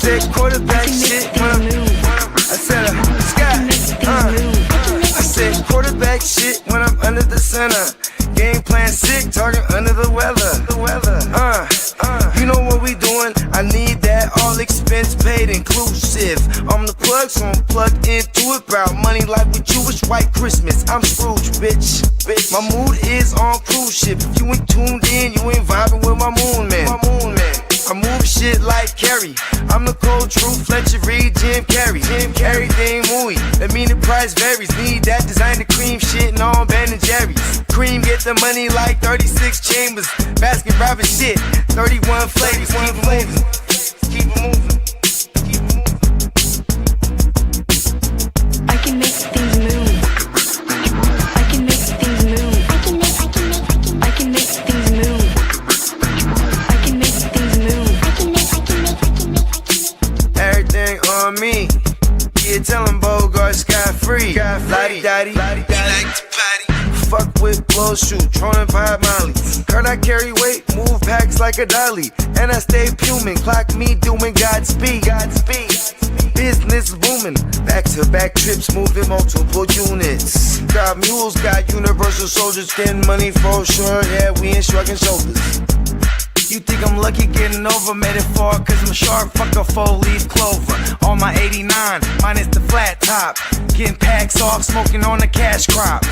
said quarterback shit when I said I said quarterback shit when I'm under the center. Game plan sick, talking under the weather. You know what we doing? I need that all expense paid inclusive. I'm the plug, so I'm plugged into it. About money like with Jewish white Christmas. I'm Scrooge, bitch. My mood is on cruise ship. If you ain't tuned in, you ain't vibing with my moon man. I move shit like Kerry. I'm the cold truth, Fletcher Reed, Jim Carrey. Everything movie, that mean the price varies. Need that designer cream shit and all Ben and Jerry's. Cream get the money like 36 chambers. Baskin Robbins shit, 31 flavors. Keep it moving. I can make things move. I can make things move. I can make things move. I can make things move. Everything on me. Yeah, tell him Bogart scot-free. Lottie-dottie, he like to potty. Fuck with blow shoot, trolling 5 Molly. Heard I carry weight, move packs like a dolly. And I stay fuming, clock me doing Godspeed. Business booming, back-to-back trips, moving multiple units. Got mules, got universal soldiers, getting money for sure. Yeah, we ain't shrugging shoulders. You think I'm lucky getting over, made it far cause I'm sharp, fuck a 4-leaf clover. On my 89, minus the flat top. Getting packs off, smoking on the cash crop.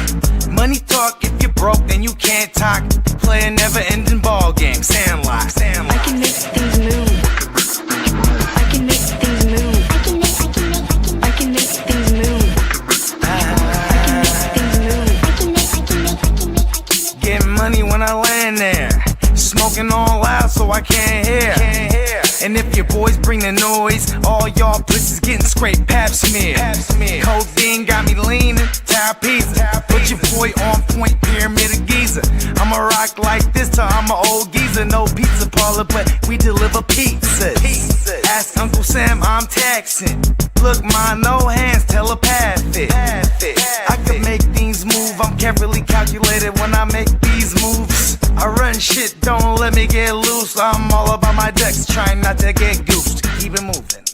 Money talk, if you're broke then you can't talk. Play a never ending ball game, Sandlot. I can make things move. I can make things move. I can make things move. Getting money when I land there. Smoking all loud so I can't hear. And if your boys bring the noise, all y'all pussies getting scraped pap smear. Codeine got me leaning, pizza. Put your boy on point, pyramid of Giza. I'ma rock like this till I'm an old geezer. No pizza parlor, but we deliver pizzas. Ask Uncle Sam, I'm taxing. Look, ma, no hands, telepathic. I can make things move, I'm carefully calculated when I make these moves. I run shit, don't let me get loose. I'm all about my ducks, trying not to get goosed. Keep it moving.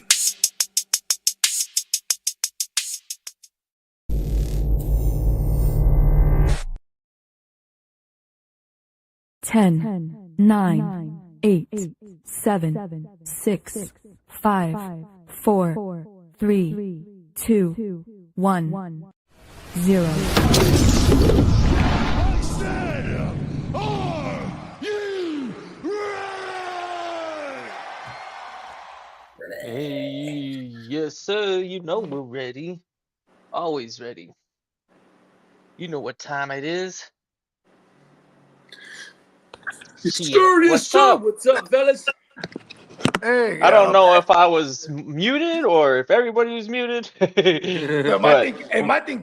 Ten, 9, 8, 7, 6, 5, 4, 3, 2, 1, 0. Hey, yes, sir. You know we're ready. Always ready. You know what time it is. What's up? What's up, fellas? Hey, I don't know if I was muted or if everybody was muted. Yeah, my thing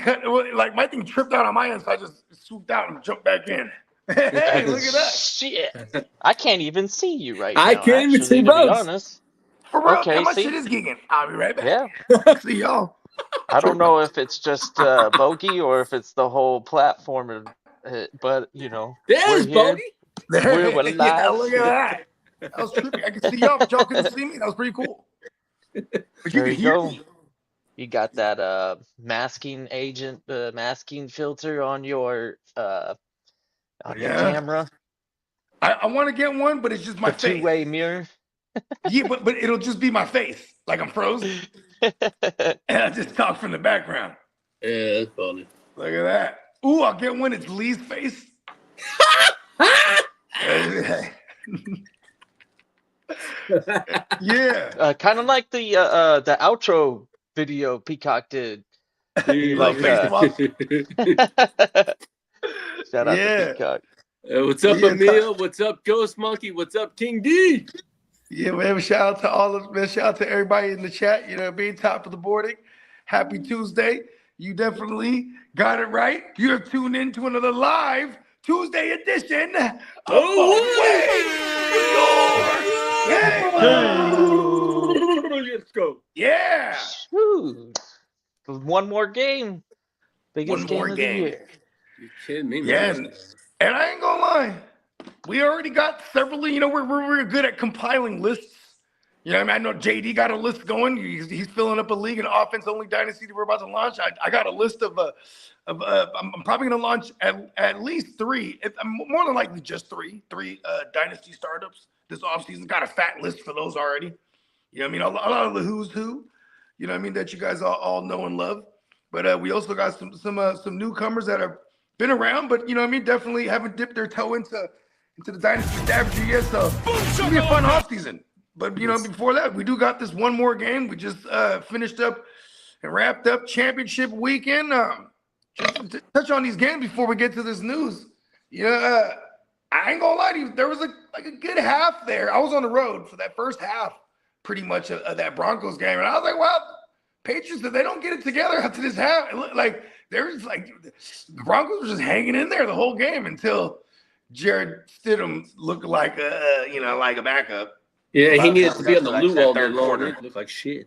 tripped out on my end, so I just swooped out and jumped back in. Hey, look at that. Shit. I can't even see you right now. I can't even see to be bugs. honest. For real, Okay, man, my see? shit is gigging. I'll be right back. Yeah. See y'all. I don't know if it's just Bogey or if it's the whole platform, but you know, There's we're here. Bogey. We're live. Yeah, look at that. That was trippy. I can see y'all, but y'all couldn't see me. That was pretty cool. But There can you hear go. me. You got that masking agent, masking filter on your camera. I want to get one, but it's just my The face. two-way mirror. Yeah, but it'll just be my face, like I'm frozen, and I just talk from the background. Yeah, that's funny. Look at that. Ooh, I'll get one. It's Lee's face. Yeah. Kind of like the outro video Peacock did. Like Shout out to Peacock. What's up, Emil? What's up, Ghost Monkey? What's up, King D? Yeah, man. Shout out to all of man. Shout out to everybody in the chat. You know, being top of the boarding. Happy Tuesday. You definitely got it right. You're tuned in to another live Tuesday edition of Let's go. Yeah. Woo. One more game. Biggest game of the year. You kidding me? Yeah, and I ain't gonna lie. We already got several, you know, we're good at compiling lists, You know what I mean? I know JD got a list going. He's filling up a league, an offense-only dynasty that we're about to launch. I got a list of I'm probably going to launch at least 3, more than likely just 3 dynasty startups this offseason. Got a fat list for those already. You know what I mean? A lot of the who's who, you know what I mean, that you guys all know and love. But we also got some newcomers that have been around, but you know what I mean, definitely haven't dipped their toe into the dynasty strategy yet. So it's gonna be a fun offseason. But you know, before that, we do got this one more game. We just finished up and wrapped up championship weekend. Just to touch on these games before we get to this news. You know, I ain't gonna lie to you, there was like a good half there. I was on the road for that first half, pretty much of that Broncos game, and I was like, well, Patriots, if they don't get it together after this half, like there's like the Broncos were just hanging in there the whole game until Jared Stidham looked like a backup. Yeah, he needed to be on the loop all day long. It looked like shit.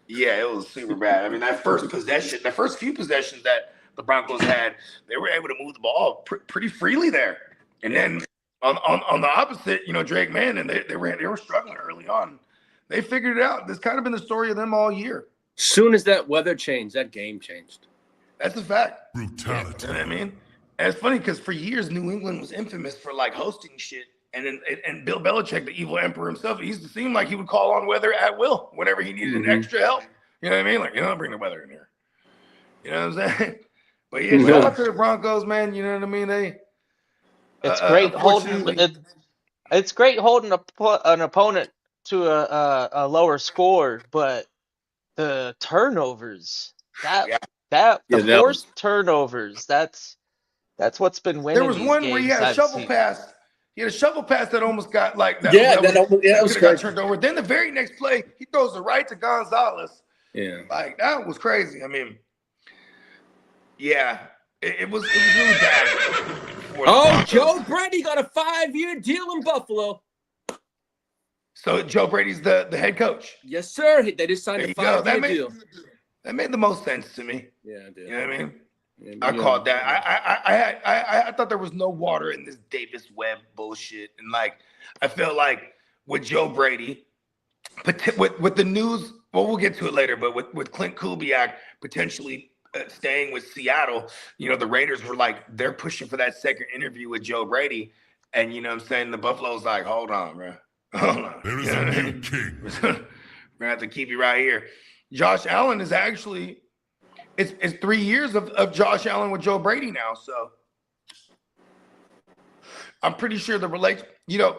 Yeah, it was super bad. I mean, that first few possessions that the Broncos had, they were able to move the ball pretty freely there. And then on the opposite, you know, Drake Mann, and they were struggling early on. They figured it out. This kind of been the story of them all year. Soon as that weather changed, that game changed. That's a fact. Brutality. You know what I mean? And it's funny because for years, New England was infamous for like hosting shit. And Bill Belichick, the evil emperor himself, he used to seem like he would call on weather at will whenever he needed an extra help. You know what I mean? Like, you know, bring the weather in here. You know what I'm saying? But yeah, shout out to the Broncos, man. You know what I mean? It's great holding. It's great holding an opponent to a lower score, but the turnovers, forced turnovers, that's what's been winning. There was one where he had a shovel pass. He had a shovel pass that almost got like that. That was got turned over. Then the very next play, he throws it right to Gonzalez. Yeah, like that was crazy. I mean, yeah, it was really bad. Joe Brady got a 5-year deal in Buffalo. So Joe Brady's the head coach. Yes, sir. They just signed a 5-year deal. That made the most sense to me. Yeah, it did. You know what I mean? I called that. I thought there was no water in this Davis Webb bullshit, and like I felt like with Joe Brady, with the news. Well, we'll get to it later, but with Clint Kubiak potentially staying with Seattle, you know, the Raiders were like they're pushing for that second interview with Joe Brady, and you know what I'm saying, the Buffalo's like, hold on, bro, hold on. There is a new king. We're gonna have to keep you right here. Josh Allen is actually. It's 3 years of Josh Allen with Joe Brady now, so I'm pretty sure you know,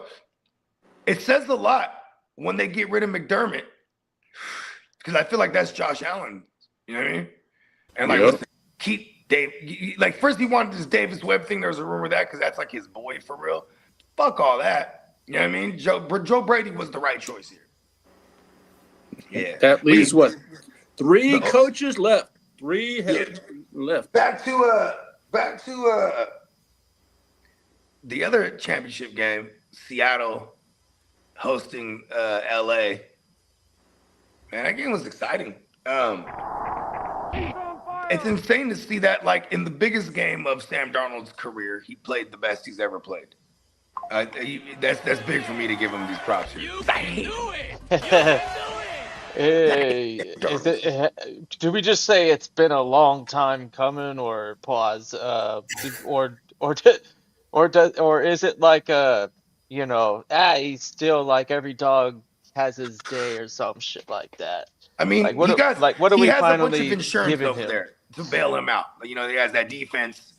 it says a lot when they get rid of McDermott because I feel like that's Josh Allen, you know what I mean? And like keep Dave, like first he wanted this Davis Webb thing. There was a rumor of that because that's like his boy for real. Fuck all that, you know what I mean? Joe Brady was the right choice here. Yeah, that leaves what 3 coaches left. 3 left. Back to the other championship game, Seattle hosting LA. Man, that game was exciting. It's insane to see that, like, in the biggest game of Sam Darnold's career, he played the best he's ever played. That's big for me to give him these props here. Hey, do we just say it's been a long time coming, or pause, or is it like you know, he's still like every dog has his day or some shit like that? I mean, like, what are we has finally a bunch of insurance giving over him there to bail him out. You know, he has that defense.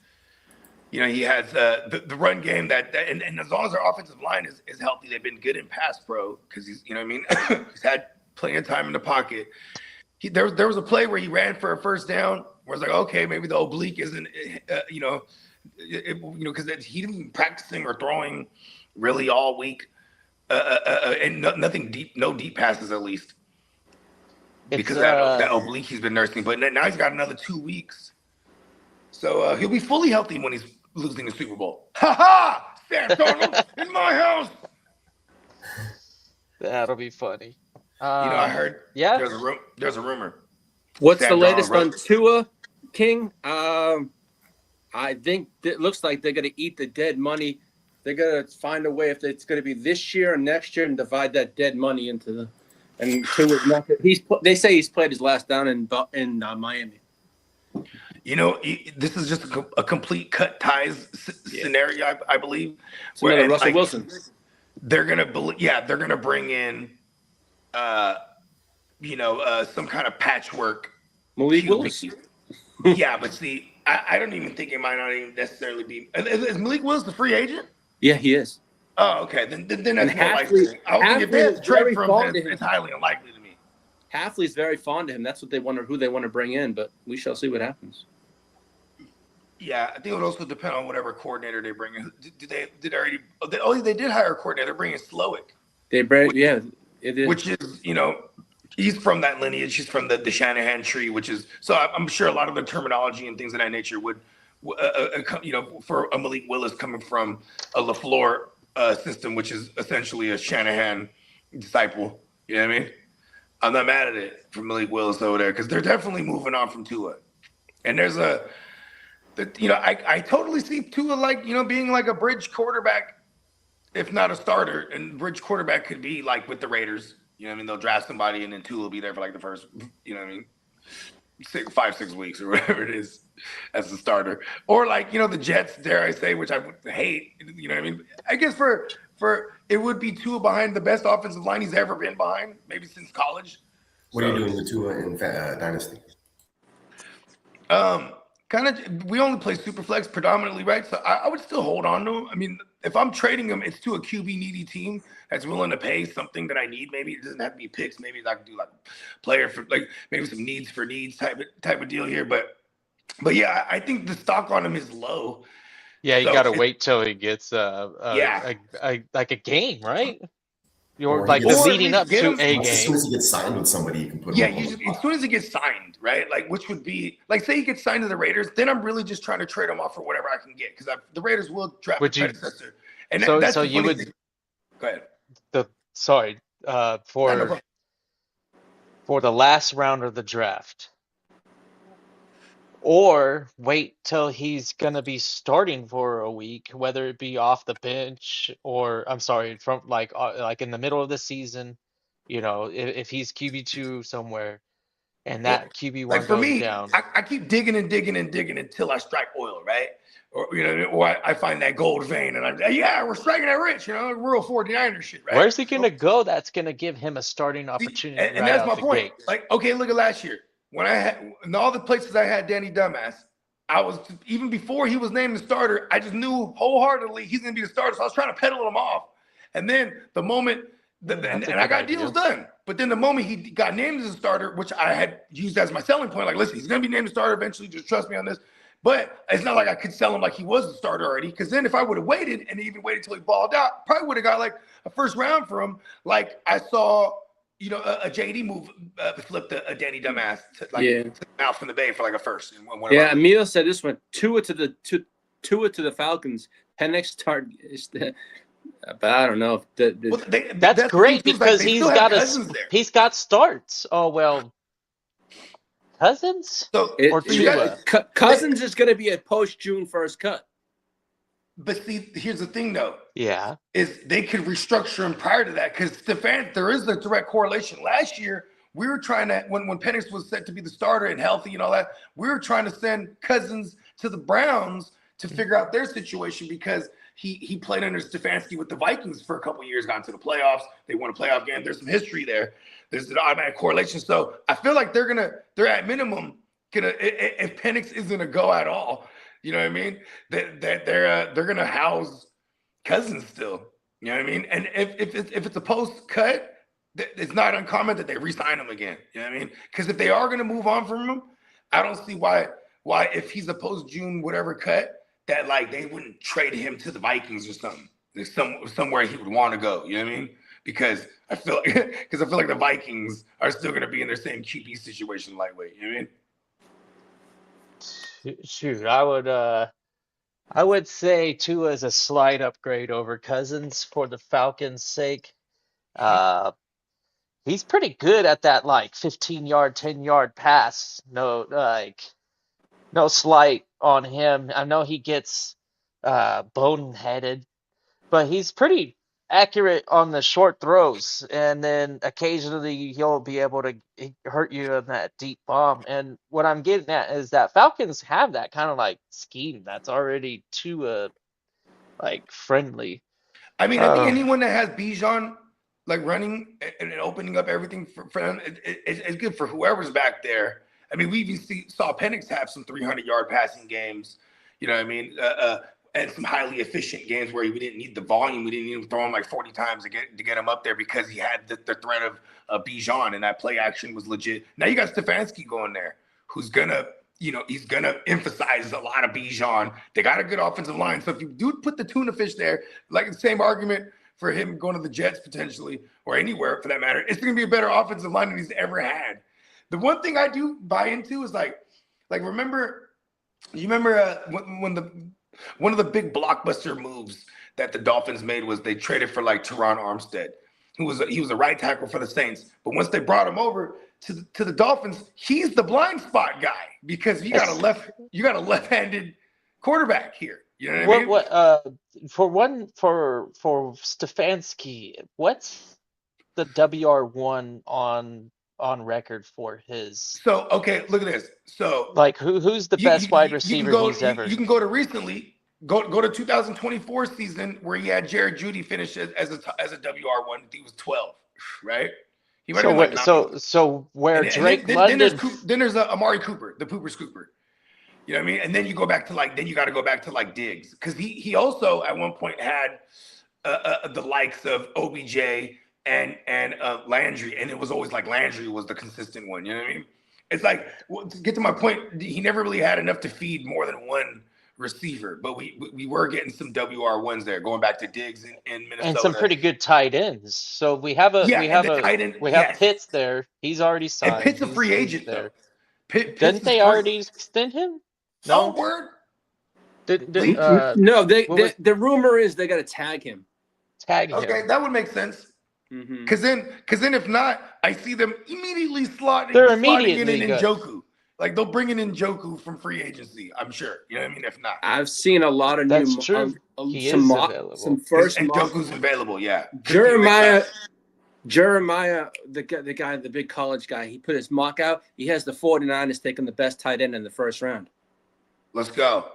You know, he has the run game and as long as their offensive line is healthy, they've been good in pass pro because he's, you know what I mean, he's had plenty of time in the pocket. There was a play where he ran for a first down where it's like, okay, maybe the oblique isn't, because he didn't been practicing or throwing really all week, and nothing deep, no deep passes at least, because that oblique he's been nursing. But now he's got another 2 weeks, so he'll be fully healthy when he's losing the Super Bowl. Ha ha! Sam Darnold in my house. That'll be funny. You know, I heard. Yeah. There's a rumor. What's Sam the latest Darnold on Tua, King? I think it looks like they're going to eat the dead money. They're going to find a way if it's going to be this year or next year and divide that dead money into And Tua, they say he's played his last down in Miami. You know, this is just a complete cut ties scenario, I believe. It's another Russell Wilson. They're gonna bring in, some kind of patchwork. Malik Willis. Yeah, but see, I don't even think it might not even necessarily be. Is Malik Willis the free agent? Yeah, he is. Oh, okay. Then that's more Hafley, likely. I think if they have to trade for him, it's highly unlikely to me. Hafley's very fond of him. That's what they wonder who they want to bring in, but we shall see what happens. Yeah, I think it would also depend on whatever coordinator they bring in. They did hire a coordinator. They're bringing Slowick. Which is, he's from that lineage. He's from the Shanahan tree, which is, so I'm sure a lot of the terminology and things of that nature would, for a Malik Willis coming from a LaFleur system, which is essentially a Shanahan disciple. You know what I mean? I'm not mad at it for Malik Willis over there because they're definitely moving on from Tua. And there's I totally see Tua being like a bridge quarterback, if not a starter. And bridge quarterback could be like with the Raiders. You know what I mean? They'll draft somebody and then Tua will be there for like the first, 5-6 weeks or whatever it is as a starter. Or the Jets, dare I say, which I would hate. You know what I mean? I guess for it would be Tua behind the best offensive line he's ever been behind, maybe since college. What are you doing with Tua in Dynasty? We only play Superflex predominantly, right? So I would still hold on to him. I mean, if I'm trading him, it's to a QB needy team that's willing to pay something that I need. Maybe it doesn't have to be picks. Maybe I can do like player for maybe some needs for needs type of deal here. But yeah, I think the stock on him is low. Yeah, you got to wait till he gets a game, right? You're the leading up to a game. As soon as he gets signed with somebody, you can put him as soon as he gets signed, right? Which would be say he gets signed to the Raiders, then I'm really just trying to trade him off for whatever I can get because the Raiders will draft a predecessor. And that's so you would thing. Go ahead. For the last round of the draft, or wait till he's gonna be starting for a week, whether it be off the bench or from in the middle of the season, if he's QB2 somewhere and that QB1 for goes me, down. I keep digging and digging and digging until I strike oil, right? Or I find that gold vein and we're striking that rich, real 49er shit, right? Where's he gonna go? That's gonna give him a starting opportunity. And that's my point. Gate. Look at last year. When I had in all the places I had Danny Dumbass, I was even before he was named the starter, I just knew wholeheartedly he's gonna be the starter. So I was trying to pedal him off. And then the moment and I got deals done. But then the moment he got named as a starter, which I had used as my selling point, listen, he's gonna be named a starter eventually, just trust me on this. But it's not like I could sell him like he was a starter already. Because then if I would have waited and even waited till he balled out, probably would have got a first round for him. Like I saw a JD move flipped a Danny Dumbass to out from the Bay for a first. Emil said this one: Tua to the Falcons. Penix start. But I don't know if that's great because he's got starts. Oh well, Cousins Cousins is going to be a post June 1st cut. But see, here's the thing, though. Yeah. Is they could restructure him prior to that because there is a direct correlation. Last year, we were trying to, when Penix was set to be the starter and healthy and all that, we were trying to send Cousins to the Browns to figure out their situation because he played under Stefanski with the Vikings for a couple of years, got into the playoffs. They won a playoff game. There's some history there. There's an automatic correlation. So I feel like they're at minimum if Penix isn't a go at all. You know what I mean? They're gonna house Cousins still. You know what I mean? And if it's a post cut, it's not uncommon that they re-sign him again. You know what I mean? Because if they are gonna move on from him, I don't see why if he's a post June whatever cut that they wouldn't trade him to the Vikings or something. There's somewhere he would want to go. You know what I mean? Because I feel like the Vikings are still gonna be in their same QB situation lightweight. You know what I mean? Shoot, I would say Tua is a slight upgrade over Cousins for the Falcons' sake. He's pretty good at that 15-yard, 10-yard pass. No slight on him. I know he gets boneheaded, but he's pretty accurate on the short throws, and then occasionally he'll be able to hurt you in that deep bomb. And what I'm getting at is that Falcons have that kind of like scheme that's already too like friendly. I mean, I think Um, anyone that has Bijan like running and opening up everything for them, it's good for whoever's back there. I mean, we even saw Penix have some 300-yard passing games. You know what I mean? And some highly efficient games where we didn't need the volume. We didn't need him throwing like 40 times to get him up there because he had the threat of Bijan, and that play action was legit. Now you got Stefanski going there, who's gonna, he's gonna emphasize a lot of Bijan. They got a good offensive line, so if you do put the tuna fish there, like the same argument for him going to the Jets potentially, or anywhere for that matter, it's gonna be a better offensive line than he's ever had. The one thing I do buy into is like remember when one of the big blockbuster moves that the Dolphins made was they traded for like Teron Armstead, he was a right tackle for the Saints. But once they brought him over to the Dolphins, he's the blind spot guy because you got a left-handed quarterback here. You know what I mean? For Stefanski, what's the WR1 on record for his? So okay, look at this. So like who's the best wide receiver he's ever? You can go to recently. Go to 2024 season where he had Jared Judy finish as a WR1. He was 12, right? He might have been so where Drake London. Then there's Amari Cooper, the Pooper Scooper. You know what I mean? And then you go back to you got to go back to Diggs, because he also at one point had the likes of OBJ and Landry, and it was always like Landry was the consistent one. You know what I mean? It's like, to get to my point, he never really had enough to feed more than one receiver, but we were getting some WR1s there, going back to Diggs in Minnesota, and some pretty good tight ends. So we have Pitts there. He's already signed. And Pitt's a free agent there. Didn't they already extend him? No word. No, the rumor is they got to tag him. Okay, that would make sense. Because then if not, I see them immediately slotting in Njoku. Like they'll bring in Njoku from free agency, I'm sure. You know what I mean? If not, I've seen a lot of That's true. He is available. Some first Njoku's available. Yeah. Jeremiah, the big college guy, he put his mock out. He has the 49ers taking the best tight end in the first round. Let's go.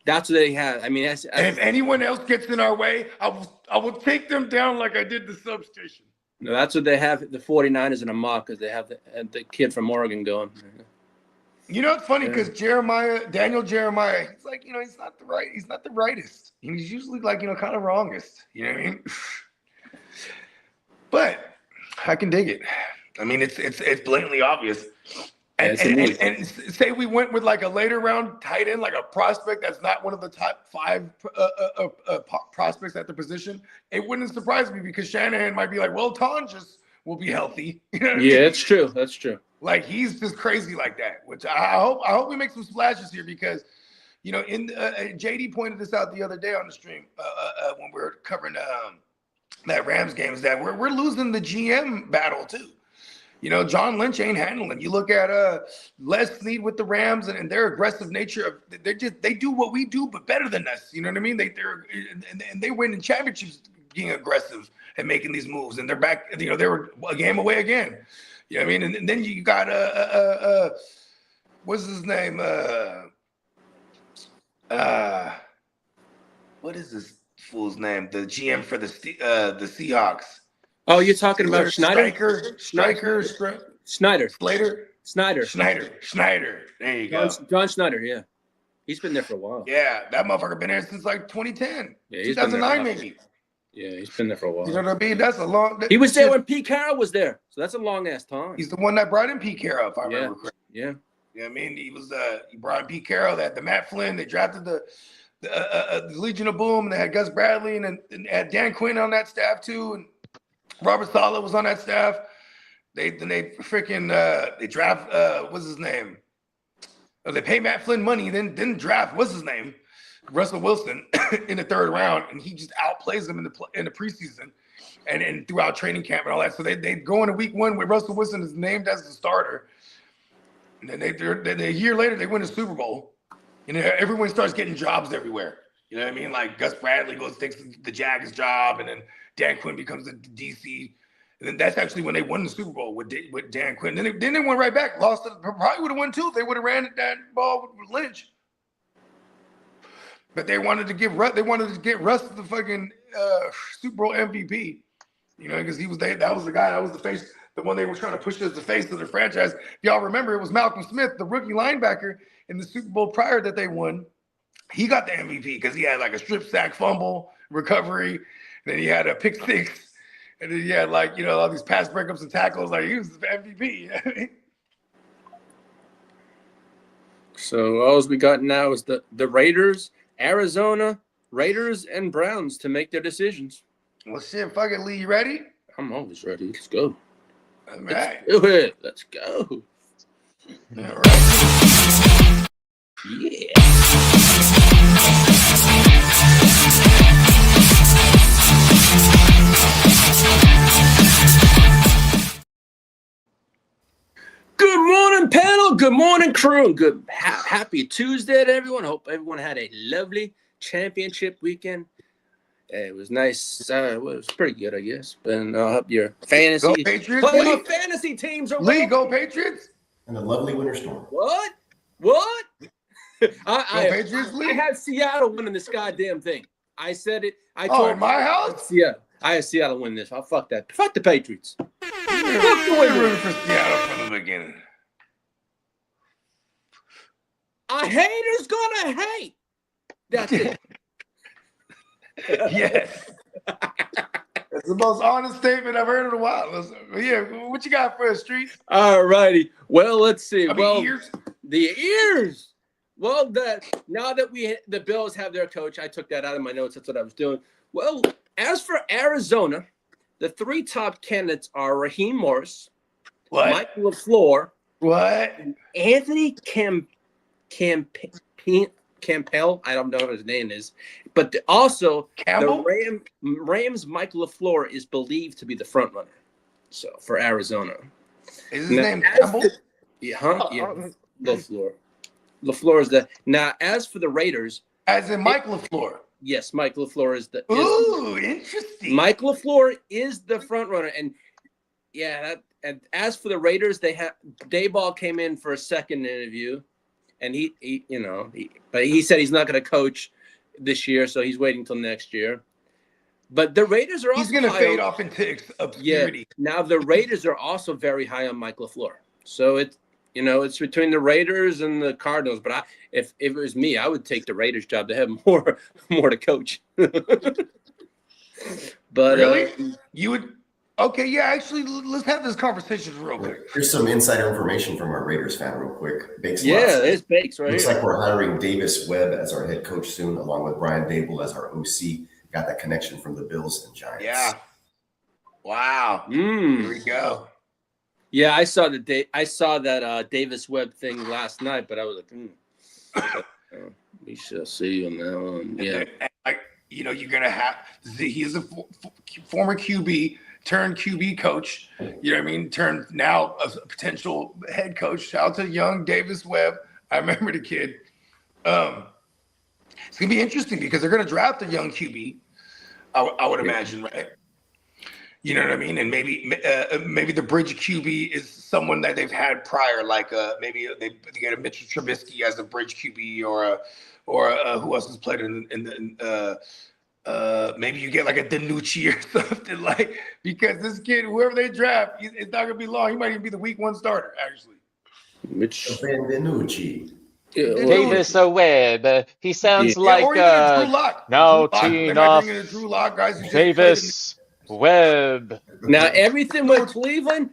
That's what they have. I mean, and if anyone else gets in our way, I will take them down like I did the substation. No, that's what they have. The 49ers in a mock, because they have the kid from Oregon going. You know, it's funny because Daniel Jeremiah, he's like, he's not the rightest. He's usually like, kind of wrongest. You know what I mean? But I can dig it. I mean, it's blatantly obvious. And say we went with like a later round tight end, like a prospect that's not one of the top 5 prospects at the position, it wouldn't surprise me, because Shanahan might be like, well, Tonjes will be healthy. You know what I mean? It's true. That's true. Like, he's just crazy like that, which I hope we make some splashes here, because, in JD pointed this out the other day on the stream when we were covering that Rams game, is that we're losing the GM battle too. John Lynch ain't handling. You look at Les Snead with the Rams and their aggressive nature. They do what we do, but better than us. You know what I mean? They win in championships being aggressive and making these moves, and they're back. They were a game away again. You know what I mean? And then you got what's his name? What is this fool's name? The GM for the Seahawks. Oh, you're talking about Schneider? Schneider. There you go. John Schneider, yeah. He's been there for a while. Yeah, that motherfucker been there since like 2010. Yeah, 2009 maybe. Yeah, he's been there for a while. You know what I mean? That's a long. He was there when Pete Carroll was there, so that's a long ass time. He's the one that brought in Pete Carroll, if I remember correctly. Yeah. You know what I mean? He brought in Pete Carroll, the Matt Flynn. They drafted the Legion of Boom. And they had Gus Bradley and had Dan Quinn on that staff too, and Robert Saleh was on that staff. They draft what's his name? They pay Matt Flynn money, then draft what's his name? Russell Wilson in the 3rd round, and he just outplays them in the preseason and throughout training camp and all that. So they go into week 1 where Russell Wilson is named as the starter, and then a year later they win a Super Bowl. Everyone starts getting jobs everywhere. You know what I mean? Like Gus Bradley takes the Jags job, and then Dan Quinn becomes the DC. And then that's actually when they won the Super Bowl with Dan Quinn. Then they went right back, lost it. Probably would have won too if they would have ran that ball with Lynch. But they wanted to get Russ the fucking Super Bowl MVP. You know, because that was the guy, that was the face, the one they were trying to push as the face of the franchise. If y'all remember, it was Malcolm Smith, the rookie linebacker in the Super Bowl prior that they won. He got the MVP because he had like a strip sack fumble recovery, and then he had a pick six, and then he had like, you know, all these pass breakups and tackles. Like, he was the MVP. So all we got now is the Raiders, Arizona, Raiders, and Browns to make their decisions. Well, shit, fuck it, Lee. You ready? I'm always ready. Let's go. All right. Let's do it. Let's go. All right. Yeah. Good morning, panel. Good morning, crew. Good happy Tuesday to everyone. Hope everyone had a lovely championship weekend. It was nice. It was pretty good, I guess. And I hope your fantasy Go Patriots, playoff fantasy teams are Lee, go Patriots. And a lovely winter storm. What? I Patriots, Lee? I had Seattle winning this goddamn thing. I said it. I Oh, told in my house? Seattle. I had Seattle win this. I'll fuck that. Fuck the Patriots. We're rooting for Seattle from the beginning. A hater's gonna hate. That's it. Yes. That's the most honest statement I've heard in a while. Yeah, what you got for us, Street? All righty. Well, let's see. Ears? The ears. Well, now that the Bills have their coach, I took that out of my notes. That's what I was doing. Well, as for Arizona, the three top candidates are Raheem Morris, Mike LaFleur, and Anthony Campbell. I don't know what his name is, but also Campbell? the Rams Mike LaFleur is believed to be the front runner. So for Arizona, is his name Campbell? Yeah, LaFleur. LaFleur is now. As for the Raiders, as in Mike LaFleur. Yes, Mike LaFleur is the. Ooh, interesting. Mike LaFleur is the front runner, and yeah. And as for the Raiders, they have Dayball came in for a second interview, and but he said he's not going to coach this year, so he's waiting till next year. But the Raiders are also he's going to fade off into obscurity. Yeah. Now the Raiders are also very high on Mike LaFleur, so it's between the Raiders and the Cardinals. But if it was me, I would take the Raiders job to have more to coach. But really, you would. Okay, yeah, actually, let's have this conversation real quick. Here's some insider information from our Raiders fan real quick. There's Bakes right Looks here. like we're hiring Davis Webb as our head coach soon, along with Brian Dable as our OC. Got that connection from the Bills and Giants. Yeah. Wow. Here we go. Yeah, I saw that Davis Webb thing last night, but I was like, we shall see on that one. Yeah. You're going to have – he is a former QB – turned QB coach, you know what I mean? Turned now a potential head coach. Shout out to young Davis Webb. I remember the kid. It's going to be interesting because they're going to draft a young QB, I would imagine, right? You know what I mean? And maybe the bridge QB is someone that they've had prior, like maybe they get a Mitchell Trubisky as a bridge QB or who else has played in maybe you get like a DiNucci or something, like, because this kid, whoever they draft, it's not gonna be long. He might even be the week one starter, actually. DiNucci. Davis Webb. He sounds like Drew Lock. no Drew Lock. Drew Lock, guys. Davis Webb. Now everything with Cleveland.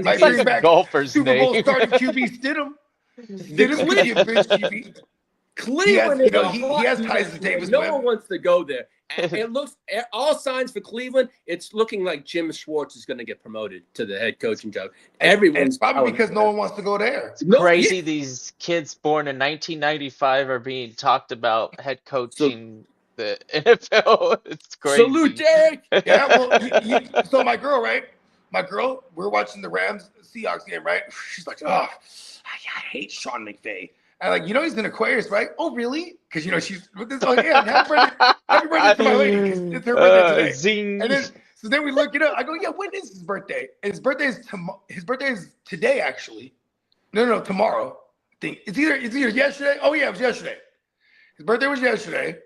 Like It's like a golfer's Super Bowl name. starting QB Stidham. Stidham could be a bench QB. Cleveland he has ties to Davis No Webb. one wants to go there. It looks all signs for Cleveland. It's looking like Jim Schwartz is going to get promoted to the head coaching job. Everyone's probably because no one wants to go there. It's crazy. These kids born in 1995 are being talked about head coaching the NFL. It's crazy. Salute, Derek. Yeah, well, so my girl, we're watching the Rams Seahawks game, right? She's like, oh, I hate Sean McVay. I'm like, he's an Aquarius, right? Oh, really? Because she's with this. Oh yeah, happy birthday to my lady. 'Cause it's her birthday today. Zing. And then we look it up. I go, yeah, when is his birthday? And his birthday is today, actually. No, tomorrow. I think it's either yesterday. Oh yeah, it was yesterday. His birthday was yesterday,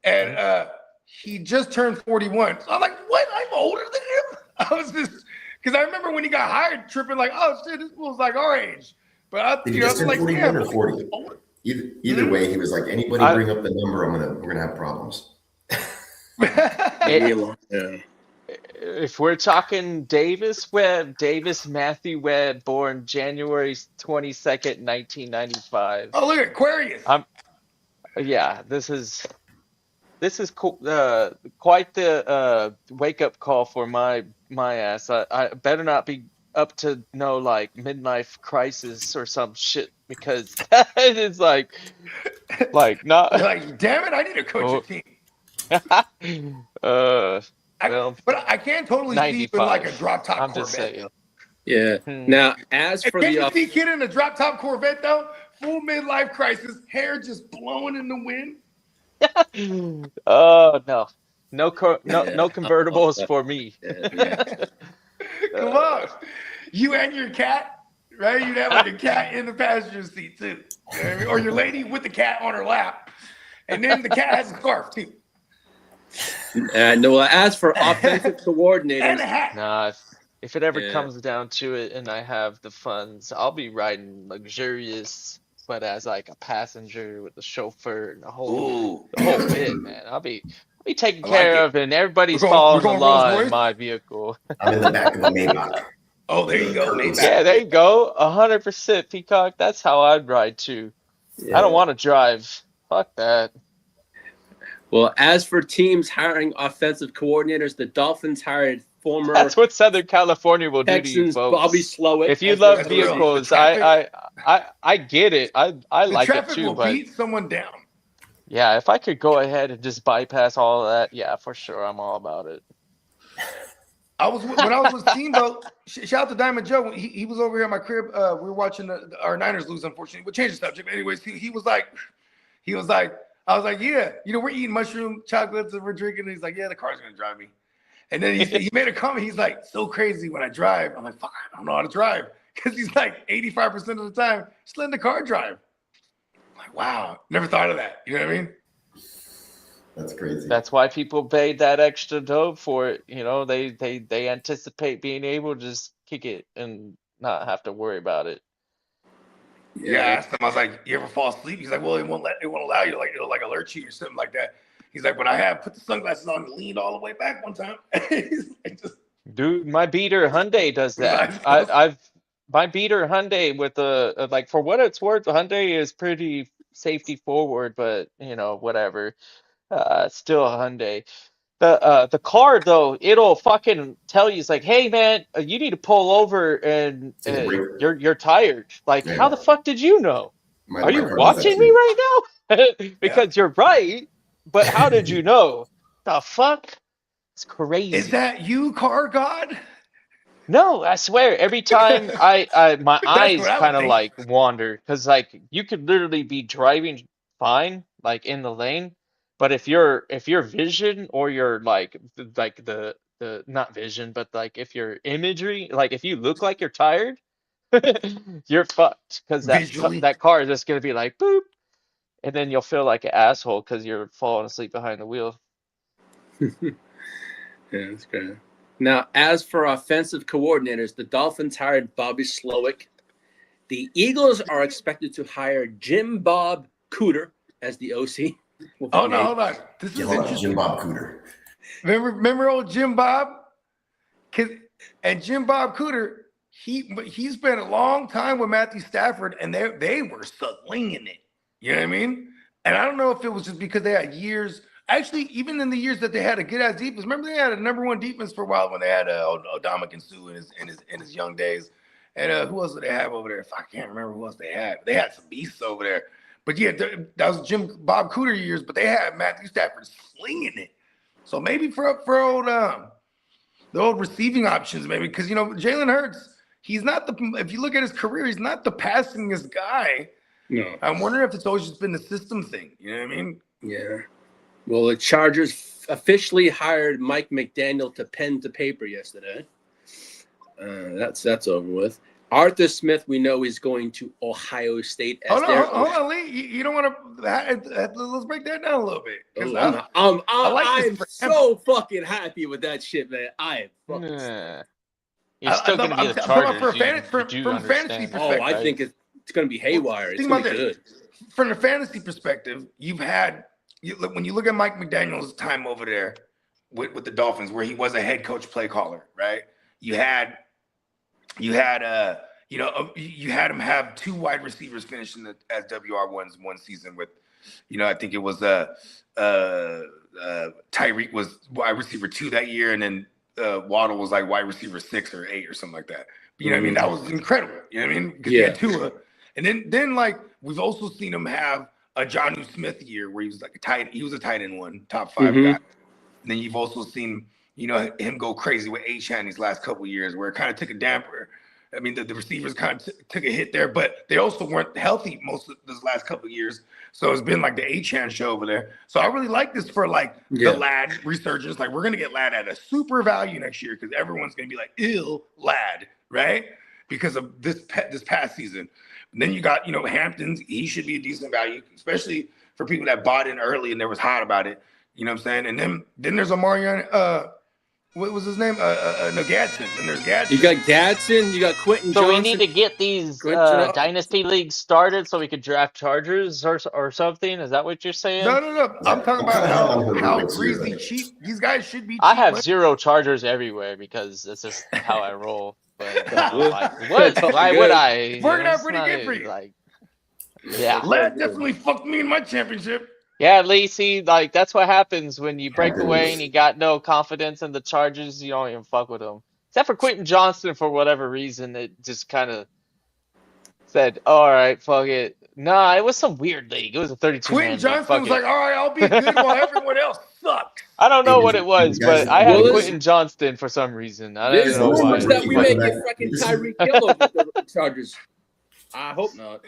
and he just turned 41. So I'm like, what? I'm older than him. I was just because I remember when he got hired, tripping like, oh shit, this fool's like our age. But Did he just turn like, 41 or 40? Either way, he was like, anybody bring up the number, we're gonna have problems. If we're talking Davis Matthew Webb, born January 22nd, 1995. Oh, look at Aquarius. This is cool. Quite the wake up call for my ass. I better not be up to no like midlife crisis or some shit, because that is like not You're like, damn it, I need to coach a team. But I can't totally see you in like a drop top Corvette. Just saying. Yeah. Now, as for can you see kid in a drop top Corvette though? Full midlife crisis, hair just blowing in the wind. Oh no convertibles for me. Come on, you and your cat, right? You'd have like a cat in the passenger seat too, you know what I mean? Or your lady with the cat on her lap, and then the cat has a scarf too. No, as for offensive coordinators, nah, if it ever comes down to it and I have the funds, I'll be riding luxurious, but as like a passenger with the chauffeur and the whole bit, man. I'll be taken care of, and everybody's following the law in my vehicle. I'm in the back of a Maybach. Oh, there you go, Maybach. Yeah, there you go. 100%, Peacock. That's how I'd ride too. Yeah. I don't want to drive. Fuck that. Well, as for teams hiring offensive coordinators, the Dolphins hired former. That's what Southern California will Texans, do to you, folks. Bobby Slowick. If you love vehicles, I get it. I like it too. Will beat someone down. Yeah, if I could go ahead and just bypass all of that, yeah, for sure, I'm all about it. When I was with Steamboat, shout out to Diamond Joe. He was over here at my crib. We were watching our Niners lose, unfortunately. We'll change the subject. But anyways, he was like, I was like, yeah, we're eating mushroom chocolates and we're drinking. And he's like, yeah, the car's gonna drive me. And then he made a comment. He's like, so crazy when I drive. I'm like, fuck, I don't know how to drive, because he's like 85% of the time just letting the car drive. I'm like, wow, never thought of that. You know what I mean? That's crazy. That's why people paid that extra dough for it. They anticipate being able to just kick it and not have to worry about it. Yeah, I asked him. I was like, "You ever fall asleep?" He's like, "Well, it won't allow you. Like it'll like alert you or something like that." He's like, "But I have put the sunglasses on and leaned all the way back one time." Dude, my beater Hyundai does that. My beater Hyundai with the like, for what it's worth, the Hyundai is pretty safety forward, but whatever. Still a Hyundai. The car though, it'll fucking tell you, it's like, hey man, you need to pull over and you're tired. Like, how the fuck did you know? Are you watching me right now? Because you're right, but how did you know? The fuck? It's crazy. Is that you, car god? No, I swear. Every time my eyes kind of like wander, because like you could literally be driving fine, like in the lane. But if your vision or your like the not vision, but like if your imagery, like if you look like you're tired, you're fucked, because that car is just gonna be like boop, and then you'll feel like an asshole because you're falling asleep behind the wheel. Yeah, that's great. Now, as for offensive coordinators, the Dolphins hired Bobby Slowick. The Eagles are expected to hire Jim Bob Cooter as the OC. Oh no, hold on. This is interesting. Jim Bob Cooter. Remember old Jim Bob? And Jim Bob Cooter, he spent a long time with Matthew Stafford, and they were slinging it. You know what I mean? And I don't know if it was just because they had years. Actually, even in the years that they had a good ass defense, remember they had a #1 defense for a while when they had Odamaka Sue in his young days. And who else did they have over there? I can't remember who else they had. They had some beasts over there. But yeah, that was Jim Bob Cooter years, but they had Matthew Stafford slinging it. So maybe for the old receiving options, maybe, because Jalen Hurts, he's not if you look at his career, he's not the passingest guy. No. I'm wondering if it's always just been the system thing. You know what I mean? Yeah. Well, the Chargers officially hired Mike McDaniel to pen to paper yesterday. That's over with. Arthur Smith, we know, is going to Ohio State as Hold on, Lee. You don't want to. Let's break that down a little bit. I'm so fucking happy with that shit, man. I am fucking. You're still going to be the Chargers. From a fantasy perspective. Oh, I think it's going to be haywire. It's going to be good. From the fantasy perspective, when you look at Mike McDaniel's time over there with the Dolphins, where he was a head coach, play caller, right? You had him have 2 wide receivers finishing as WR1s one season with, I think it was Tyreek was wide receiver 2 that year, and then Waddle was like wide receiver 6 or 8 or something like that. But, you know what I mean? That was incredible. You know what I mean? Because he had Tua. And then like we've also seen him have a Jonnu Smith year where he was like he was a tight end 1, top 5 guy. And then you've also seen, him go crazy with Achane these last couple of years, where it kind of took a damper. I mean, the receivers kind of took a hit there, but they also weren't healthy most of those last couple of years. So it's been like the Achane show over there. So I really like this for the Ladd resurgence. Like, we're going to get Ladd at a super value next year because everyone's going to be like, ill Ladd, right? Because of this past season. And then you got, Hamptons. He should be a decent value, especially for people that bought in early and they was hot about it. You know what I'm saying? And then there's Amarion. What was his name? No, Gadsden. And there's Gadsden. You got Gadsden. You got Quentin Johnson. So we need to get these dynasty leagues started so we could draft Chargers or something. Is that what you're saying? No. I'm talking about how greasy cheap these guys should be. I have 0 Chargers everywhere because that's just how I roll. But what? Why would I? Working out pretty good for you. Ladd definitely fucked me in my championship. Yeah, Lee, see, that's what happens when you break away and you got no confidence in the Chargers. You don't even fuck with them. Except for Quentin Johnston, for whatever reason, it just kind of said, all right, fuck it. Nah, it was some weird league. It was a 32-man Quentin Johnston was like, all right, I'll be good while everyone else sucks. I don't know what it was, but I had Quentin Johnston for some reason. I don't know why. There's rumors that we may get fucking Tyreek Hill over the Chargers. I hope not.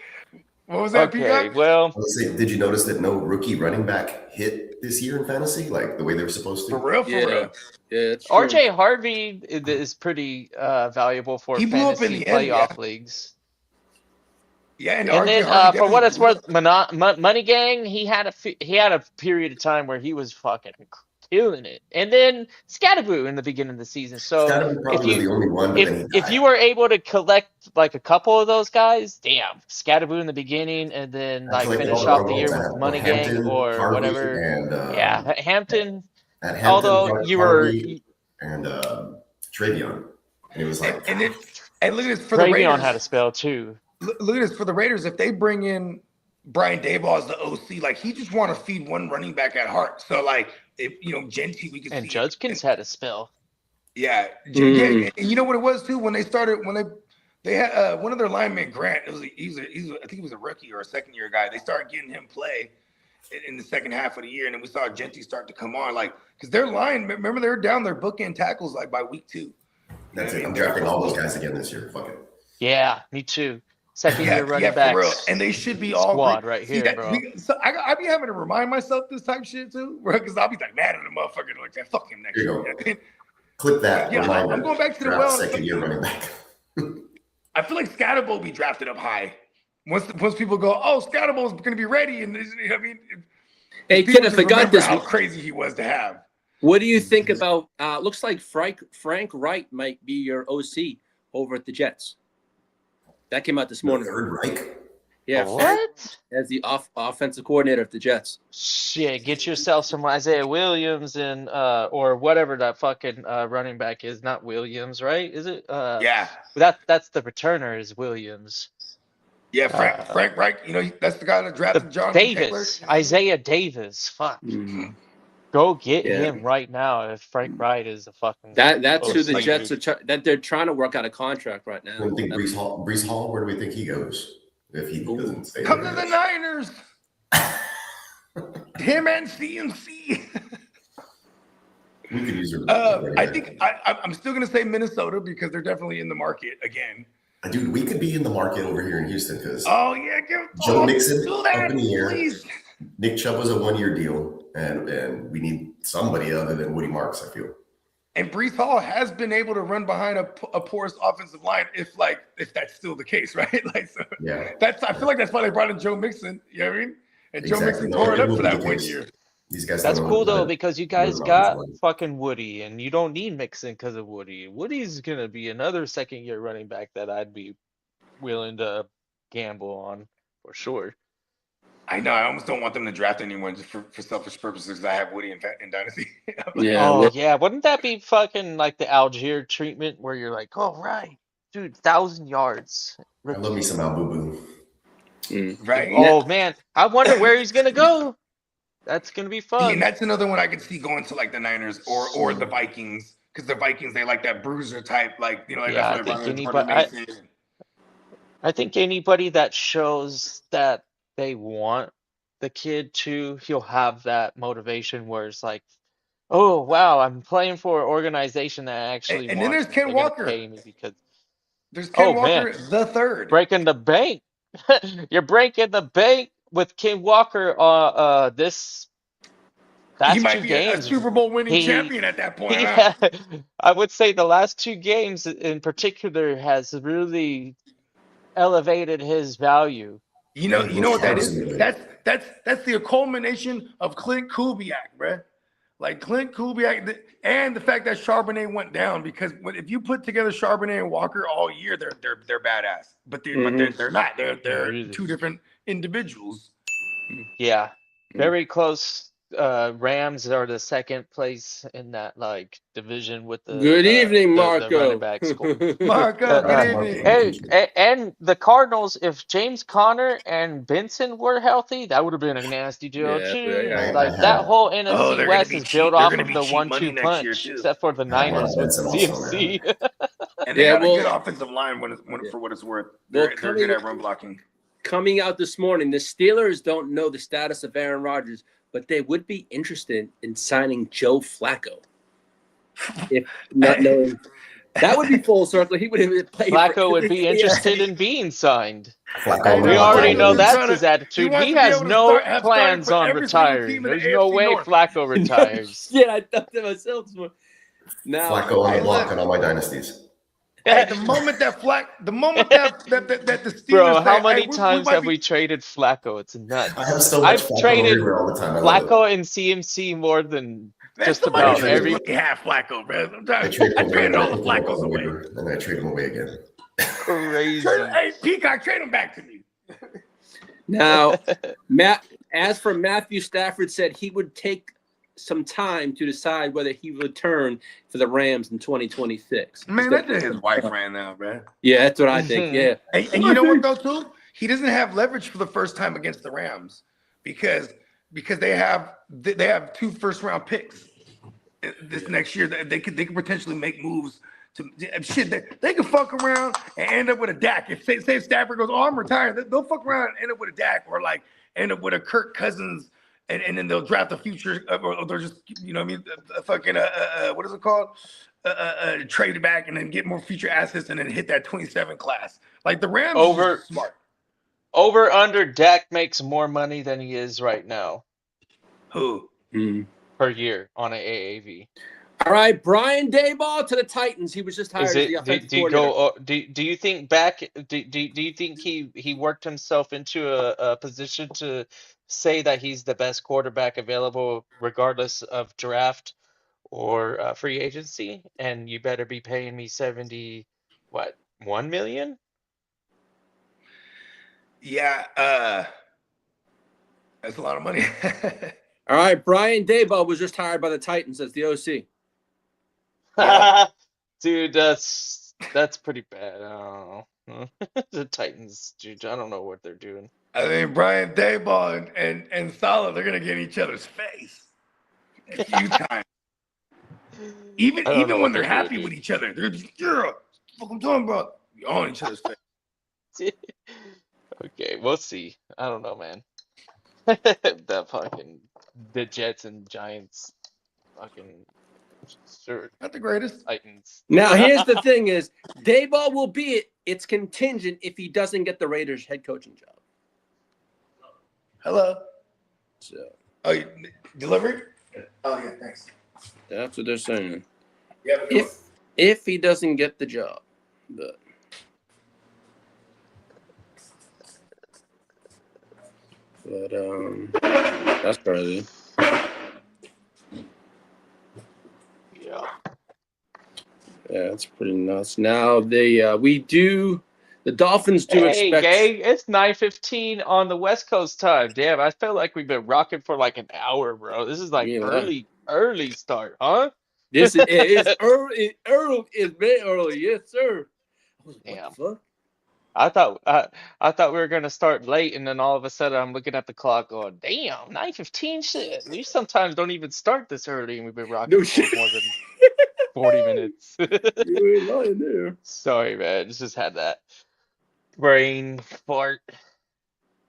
What was that, okay, well, did you notice that no rookie running back hit this year in fantasy, like the way they were supposed to? For real. Yeah, it's RJ Harvey is pretty valuable for fantasy playoff leagues. Yeah, and then for what it's worth, Money Gang, he had a period of time where he was fucking killing it, and then Scatterboo in the beginning of the season. So if you were able to collect like a couple of those guys, damn, Scatterboo in the beginning, and then finish off the year with Money Gang or Harvey, whatever. And, Hampton. Although you were and Travion, and it was like, and look at this for the Raiders. Travion had a spell too. Look at this for the Raiders. If they bring in Brian Daboll as the OC, like he just want to feed one running back at heart. So like if Genty, we can see. And Judkins had a spell. Yeah, yeah. And you know what it was too when they had one of their linemen, Grant. I think he was a rookie or a second-year guy. They started getting him play in the second half of the year, and then we saw Genty start to come on, because their line. Remember, they were down their bookend tackles by week 2. That's it. I'm drafting all those guys again this year. Fuck it. Yeah, me too. Second-year running backs. For real. And they should be all squad right here, bro. So I be having to remind myself this type of shit too, because I'll be mad at the motherfucker like that. Fuck him next year. Clip that. Yeah, I'm going back to the well. Second-year running back. I feel like Scatterbo will be drafted up high. Once people go, oh, Scatterbo is going to be ready, and I mean, hey, kid, I forgot this. How crazy he was to have. What do you think about? Looks like Frank Wright might be your OC over at the Jets. That came out this morning. Third Reich? Yeah. What? As the offensive coordinator of the Jets. Shit, get yourself some Isaiah Williams and or whatever that fucking running back is. Not Williams, right? Is it? Yeah. That's the returner is Williams. Yeah, Frank Reich. That's the guy that drafted John Davis. Taylor. Isaiah Davis. Fuck. Mm-hmm. Go get him right now if Frank Wright is a fucking. That's who the Jets are. That they're trying to work out a contract right now. What do you think, Breece Hall? Where do we think he goes if he doesn't stay? Come to the Niners. Him and CMC. We could use I think I'm still gonna say Minnesota because they're definitely in the market again. Dude, we could be in the market over here in Houston because Oh yeah, Joe Mixon do up that, in the air. please. Nick Chubb was a 1-year deal, and we need somebody other than Woody Marks, I feel. And Brees Hall has been able to run behind a porous offensive line if that's still the case, right? Like, so Yeah. I feel like that's why they brought in Joe Mixon. You know what I mean? And Joe Exactly. Mixon No, tore it it up will for be that the 1 case. year. These guys That's don't cool know how though to because you run guys an got offensive line. fucking Woody, and you don't need Mixon because of Woody. Woody's gonna be another second-year running back that I'd be willing to gamble on for sure. I know. I almost don't want them to draft anyone just for selfish purposes. I have Woody in Dynasty. I'm like, Yeah, Oh well, yeah, wouldn't that be fucking like the Algier treatment where you're like, oh right, dude, 1,000 yards, I love me rookie. some Al Boo right? Oh man, I wonder where he's gonna go. That's gonna be See, and fun. that's another one I could see going to like the Niners or the Vikings because the Vikings they like that bruiser type, like like Yeah, that's I why they think brought in Jordan anybody, I, Mason. I think anybody that shows that they want the kid to, he'll have that motivation where it's like, oh wow, I'm playing for an organization that actually And then there's wants me. Ken They're gonna Walker. pay me because, There's Ken oh man, Walker the third. breaking the bank. You're breaking the bank with Ken Walker. This He last might two be a games, Super Bowl winning he champion at that point, he huh? had, I would say the last two games in particular has really elevated his value. You know what that is? Absolutely. That's the culmination of Clint Kubiak, bruh. Like Clint Kubiak, and the fact that Charbonnet went down because if you put together Charbonnet and Walker all year, they're badass. But they're not. They're Really? two different individuals. Yeah, very close. Rams are the second place in that like division with good evening, the running Marco. back score. Marco, Uh, good uh, Mark evening. on and, vacation. and the Cardinals, if James Conner and Benson were healthy, that would have been a nasty duo Yeah, too. I Like that had whole Oh, NFC they're gonna West be is built cheap. They're off gonna of be the cheap money 1-2 next year punch, too. except for the I had Mark Niners with Benson also on there. CMC. And they yeah. got a good Well, offensive line yeah. for what it's worth. Well, They're good at run blocking. coming out this morning, the Steelers don't know the status of Aaron Rodgers, but they would be interested in signing Joe Flacco. If not knowing, that would be full circle. He would have played Flacco for would be interested in being signed. Flacco I on the We know block already every know Flacco's week. just that's trying his to. He attitude. wants He to be has able to no have starting plans for on every single team retiring. in the There's no AFC way North. Flacco retires. Yeah, I thought to myself this morning. Now, Flacco on Hey, the block look. on all my dynasties. Hey, the moment that the Bro, Steelers how say, "Hey, many we times might have be," we traded Flacco? It's I have nuts. so much I've Flacco traded everywhere all the time. I love it. Flacco and CMC more than man, just somebody I about should traded just every let me have Flacco, man. I Sometimes trade I him away and traded then I all the pick him up Flaccos on the away. waiver and then I trade him away again. crazy. Hey, Peacock, trade him back to me. now, as for Matthew Stafford said he would take some time to decide whether he would return for the Rams in 2026. Man, that's just his wife right now, man. Yeah, that's what I think. Yeah. And you know what though, too? He doesn't have leverage for the first time against the Rams because they have 2 first-round picks this next year. They could potentially make moves to shit. They could fuck around and end up with a Dak. If say Stafford goes, "Oh, I'm retired," they'll fuck around and end up with a Dak or like end up with a Kirk Cousins. And then they'll draft a future, or they'll just, you know what I mean, a fucking, what is it called? Trade it back and then get more future assets and then hit that 27 class. Like the Rams is over just smart. over under Dak makes more money than he is right now Who? per year on an AAV. All right, Brian Daboll to the Titans. He was just Is hired as the it offensive do you coordinator. go do you think back do you think he worked himself into a position to say that he's the best quarterback available regardless of draft or free agency, and you better be paying me 70 what 1 million? Yeah, that's a lot of money. All right, Brian Daboll was just hired by the Titans as the OC. Yeah. Dude, that's pretty bad. I don't know. The Titans, dude, I don't know what they're doing. I mean, Brian Daboll and Salah, they're gonna get in each other's face a few times. I don't know Even when what they're they're happy doing, with each other, they're just, yeah, fuck I'm talking about. You're on each other's face. dude. Okay, we'll see. I don't know, man. The Jets and Giants fucking Sure, Not the greatest. Titans. Now, here's the thing: is Dayball will be it's contingent if he doesn't get the Raiders head coaching job. Hello. So Oh, you delivery? Oh yeah, thanks. that's what they're saying. Yeah, If he doesn't get the job, but that's crazy. Yeah. Yeah, it's pretty nuts. Now the Dolphins do Hey, expect. gang, it's 9:15 on the West Coast time. Damn, I feel like we've been rocking for like an hour, bro. This is like Yeah. early start, huh? This is early. It's very early. Yes, sir. I was like, Damn. what the fuck? I thought we were gonna start late, and then all of a sudden I'm looking at the clock going, damn, 9:15 shit. We sometimes don't even start this early, and we've been rocking No for shit. more than 40 minutes. You ain't lying there. Sorry, man. Just had that brain fart.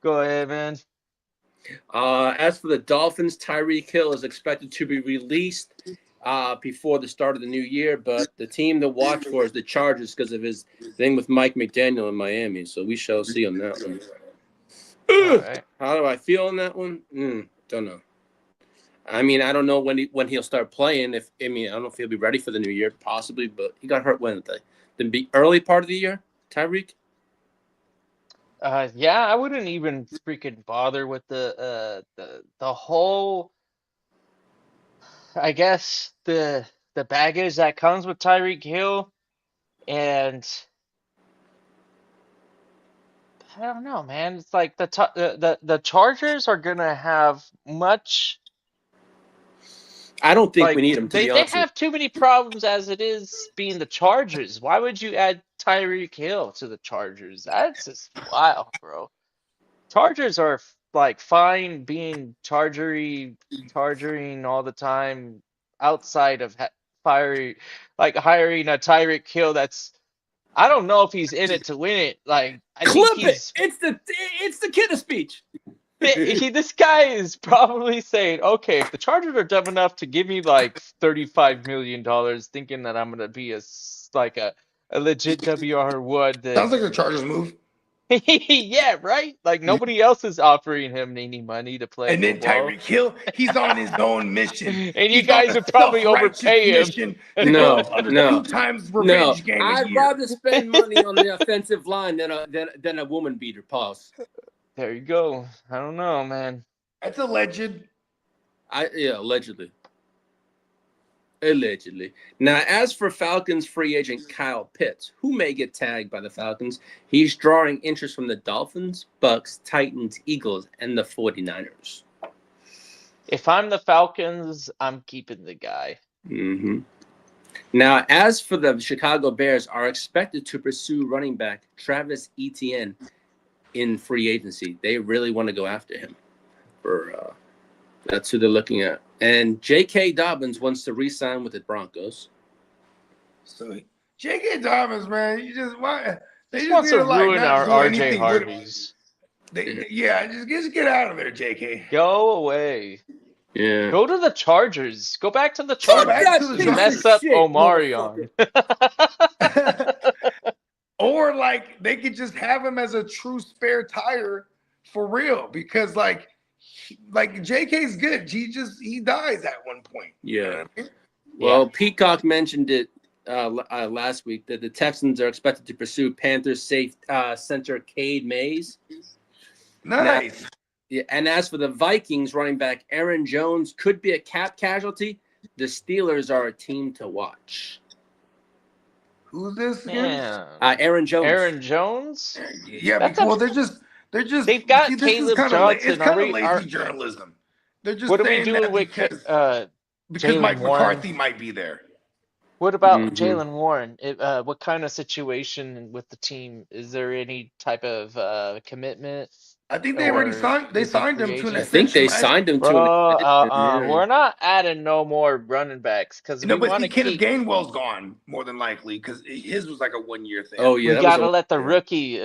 Go ahead, man. As for the Dolphins, Tyreek Hill is expected to be released before the start of the new year, but the team to watch for is the Chargers because of his thing with Mike McDaniel in Miami. So we shall see on that one. All right. How do I feel on that one? Don't know. I mean, I don't know when he'll start playing. I don't know if he'll be ready for the new year, possibly, but he got hurt when the early part of the year, Tyreek. Yeah, I wouldn't even freaking bother with the whole, I guess the baggage that comes with Tyreek Hill, and I don't know, man. It's like the Chargers are gonna have much. I don't think we Like need him, to be they honest with have too many problems as it is being the Chargers. Why would you add Tyreek Hill to the Chargers? That's just wild, bro. Chargers are like fine being chargering all the time outside of hiring a Tyreek Hill. That's I don't know if he's in it to win it. Like I you. think Clip it. It's the kid of speech. this guy is probably saying, okay, if the Chargers are dumb enough to give me like $35 million, thinking that I'm gonna be a legit WR1, then Sounds like a Chargers move. yeah, right? Like nobody else is offering him any money to play And then football. Tyreek Hill, he's on his own mission. And you He's on guys a would probably self-righteous overpay him. mission to go under No. 2 times revenge game a I'd year. rather spend money on the offensive line than a woman beater. Pause. There you go. I don't know, man. That's alleged. Allegedly. Allegedly. Now, as for Falcons free agent Kyle Pitts, who may get tagged by the Falcons, he's drawing interest from the Dolphins, Bucks, Titans, Eagles, and the 49ers. If I'm the Falcons, I'm keeping the guy. Mm-hmm. Now, as for the Chicago Bears, are expected to pursue running back Travis Etienne in free agency. They really want to go after him. That's who they're looking at. And J.K. Dobbins wants to re-sign with the Broncos. So J.K. Dobbins, man, you just why they Just just wants need to to like ruin not our do RJ anything Harveys. Just get out of there, J.K. Go away. Yeah. Go to the Chargers. Go back to the Fuck Chargers. back to the You Chargers. mess up Shit, Omarion. Or like they could just have him as a true spare tire for real, because like JK's good. He dies at one point. Yeah. You know what I mean? Well, Peacock mentioned it last week that the Texans are expected to pursue Panthers center Cade Mays. Nice. Now, and as for the Vikings running back Aaron Jones could be a cap casualty. The Steelers are a team to watch. Who's this again? Man. Aaron Jones. Aaron Jones? Yeah, That's because they're just They've got this Caleb is kinda Johnson. It's kind of lazy journalism. They're just What are we saying doing that with because Jaylen Mike Warren? McCarthy might be there. What about Mhm. Jaylen Warren? What kind of situation with the team? Is there any type of commitment? I think they already Or signed. They is he signed free him to an I agent? think they extension. signed him to Bro, an extension. we're not adding no more running backs because No, we but want see, to Kenneth keep. Gainwell's gone more than likely because his was like a 1-year thing. Oh, yeah. We that was gotta a- let the rookie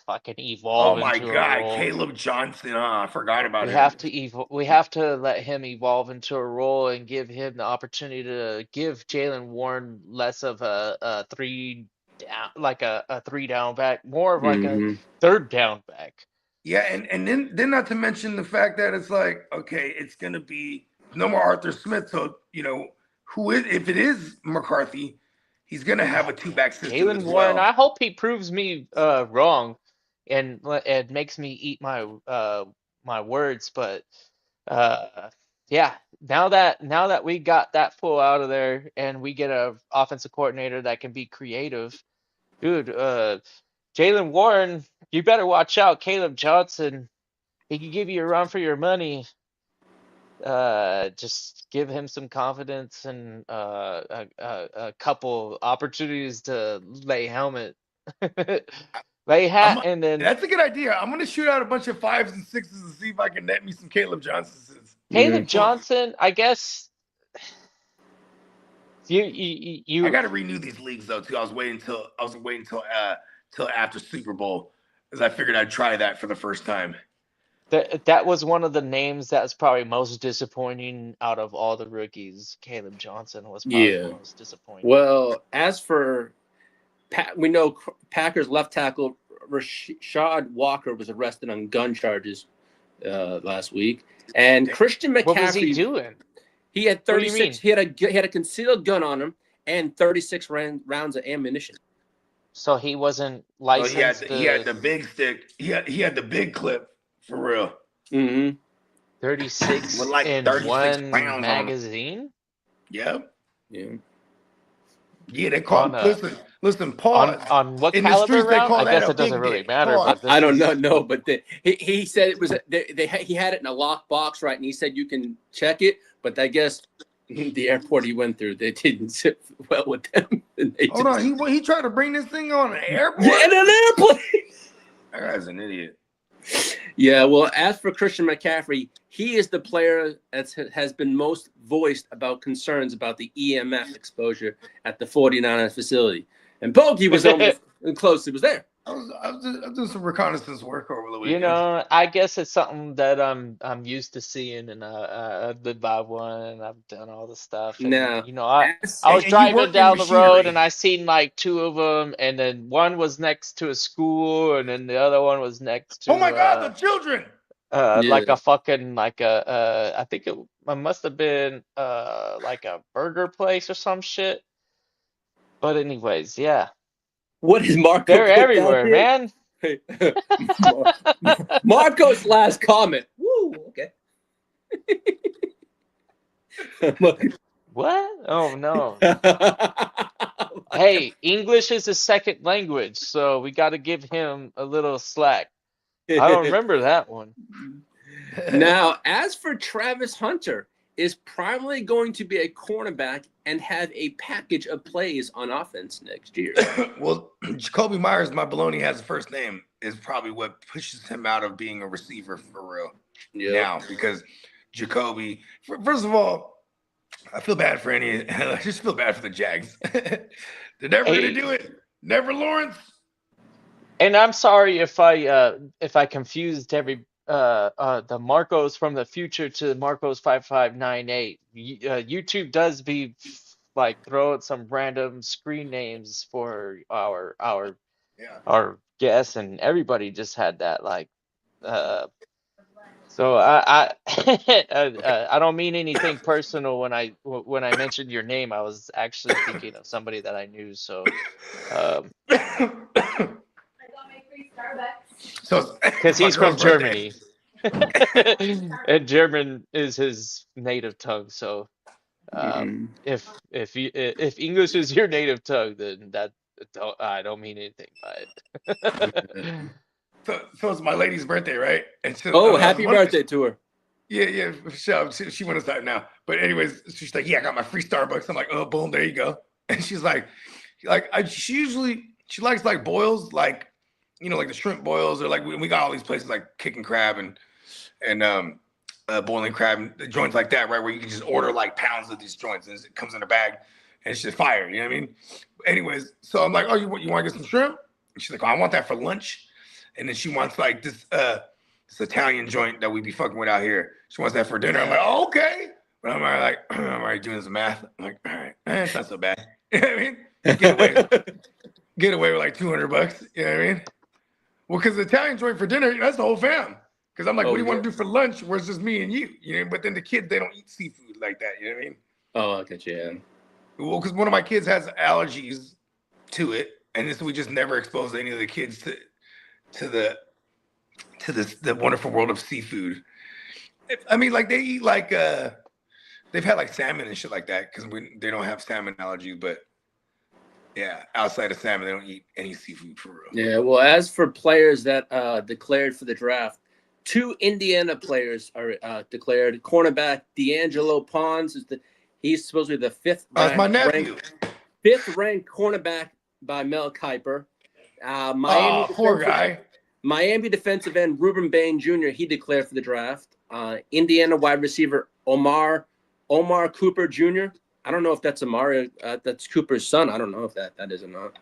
fucking Oh evolve my into a God, role. Caleb Johnson. Oh, I forgot about We him. have to we have to let him evolve into a role and give him the opportunity to give Jalen Warren less of a three down, like a three down back, more of like a Mm-hmm. third down back. Yeah, and then not to mention the fact that it's like, okay, it's gonna be no more Arthur Smith. So who is, if it is McCarthy, he's gonna have a two-back system Jalen as Warren, well. I hope he proves me wrong and makes me eat my my words, but yeah, now that we got that fool out of there and we get a offensive coordinator that can be creative, dude, Jalen Warren, you better watch out. Caleb Johnson, he can give you a run for your money. Just give him some confidence and a couple opportunities to lay helmet, lay hat, and then That's a good idea. I'm gonna shoot out a bunch of 5s and 6s and see if I can net me some Caleb Johnsons. Caleb Johnson. I guess you I got to renew these leagues though too. I was waiting till after Super Bowl, because I figured I'd try that for the first time. that was one of the names that's probably most disappointing out of all the rookies. Caleb Johnson was probably the most disappointing. Well, as for we know Packers left tackle Rashad Walker was arrested on gun charges last week, and Christian McCaffrey. What was he doing? He had 36. He had a concealed gun on him and 36 rounds of ammunition. So he wasn't licensed. He had the big stick. He had the big clip for real. Mm-hmm. 36 with like in 36 one rounds magazine. Yep. Yeah. Yeah, they call listen, pause. On what In the caliber streets, they round? call I that guess a it doesn't big really dick. matter. Pause. But I don't know, but he said it was he had it in a locked box, right? And he said you can check it, but I guess the airport he went through, they didn't sit well with them. Hold on, he tried to bring this thing on an airport. Yeah, in an airplane. That guy's an idiot. Yeah, well, as for Christian McCaffrey, he is the player that has been most voiced about concerns about the EMF exposure at the 49ers facility. And Bogey was almost close. He was there. I was doing some reconnaissance work over the weekend. I guess it's something that I'm used to seeing, and I live by one, and I've done all the stuff. And, Now, I was you driving work in down the road, machinery. and I seen like two of them, and then one was next to a school, and then the other one was next to Oh my God, the children! like a fucking like I think it must have been like a burger place or some shit. But anyways, yeah, what is Marco? they're everywhere, man. Marco's last comment. Woo, okay. What? Oh no. Hey, English is a second language, so we got to give him a little slack. I don't remember that one. Now, as for Travis Hunter, is primarily going to be a cornerback and have a package of plays on offense next year. Well, Jacoby Myers, my baloney has a first name, is probably what pushes him out of being a receiver for real now, because Jacoby, first of all, I feel bad for I just feel bad for the Jags. They're never going to do it. Never Lawrence. And I'm sorry if I confused the Marcos from the future to Marcos 5598. YouTube does be like throwing some random screen names for our guests, and everybody just had that like so I I don't mean anything personal when I mentioned your name. I was actually thinking of somebody that I knew. So So because he's from Germany. And German is his native tongue, so if English is your native tongue, then I don't mean anything by it. So it's my lady's birthday, right? And happy birthday to her. Yeah, she went aside now. But anyways, she's like, yeah, I got my free Starbucks. I'm like, oh, boom, there you go. And she's like, she likes like boils, like, like the shrimp boils, or like we got all these places like Kick and Crab and boiling crab and joints like that, right? Where you can just order like pounds of these joints and it comes in a bag and it's just fire. You know what I mean? Anyways, so I'm like, oh, you want to get some shrimp? And she's like, oh, I want that for lunch. and then she wants like this Italian joint that we be fucking with out here. She wants that for dinner. I'm like, oh, okay. But I'm already like, I'm already doing some math. I'm like, all right, it's not so bad. You know what I mean? Get away with like $200. You know what I mean? Well, because the Italian joint for dinner, that's the whole fam. Because I'm like, what do you want to do for lunch? Where it's just me and you? You know, but then the kids, they don't eat seafood like that. You know what I mean? Oh, okay, yeah. Well, because one of my kids has allergies to it, and this we just never exposed any of the kids to the wonderful world of seafood. I mean, like they eat like they've had like salmon and shit like that because they don't have salmon allergies, but yeah, outside of salmon, they don't eat any seafood for real. Yeah, well, as for players that declared for the draft, 2 Indiana players are declared. Cornerback D'Angelo Pons he's supposed to be the 5th. That's my nephew. 5th ranked cornerback by Mel Kiper. Poor guy. Miami defensive end Ruben Bain Jr. He declared for the draft. Indiana wide receiver Omar Cooper Jr. I don't know if that's that's Cooper's son. I don't know if that is or not.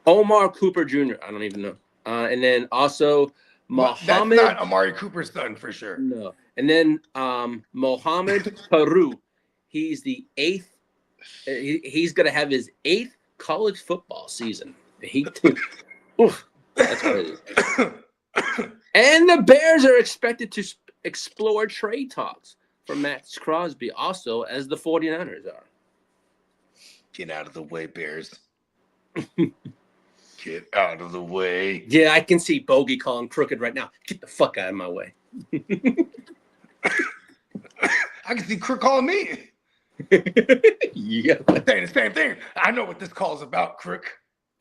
Omar Cooper Jr. I don't even know. And then also Mohammed. That's not Amari Cooper's son for sure. No. And then Mohammed Peru. He's the 8th. He's going to have his 8th college football season. Oof, that's crazy. And the Bears are expected to explore trade talks for Max Crosby, also as the 49ers are. Get out of the way, Bears. Get out of the way. Yeah, I can see Bogey calling crooked right now. Get the fuck out of my way. I can see Crook calling me. Yeah. Saying the same thing. I know what this call is about, Crook.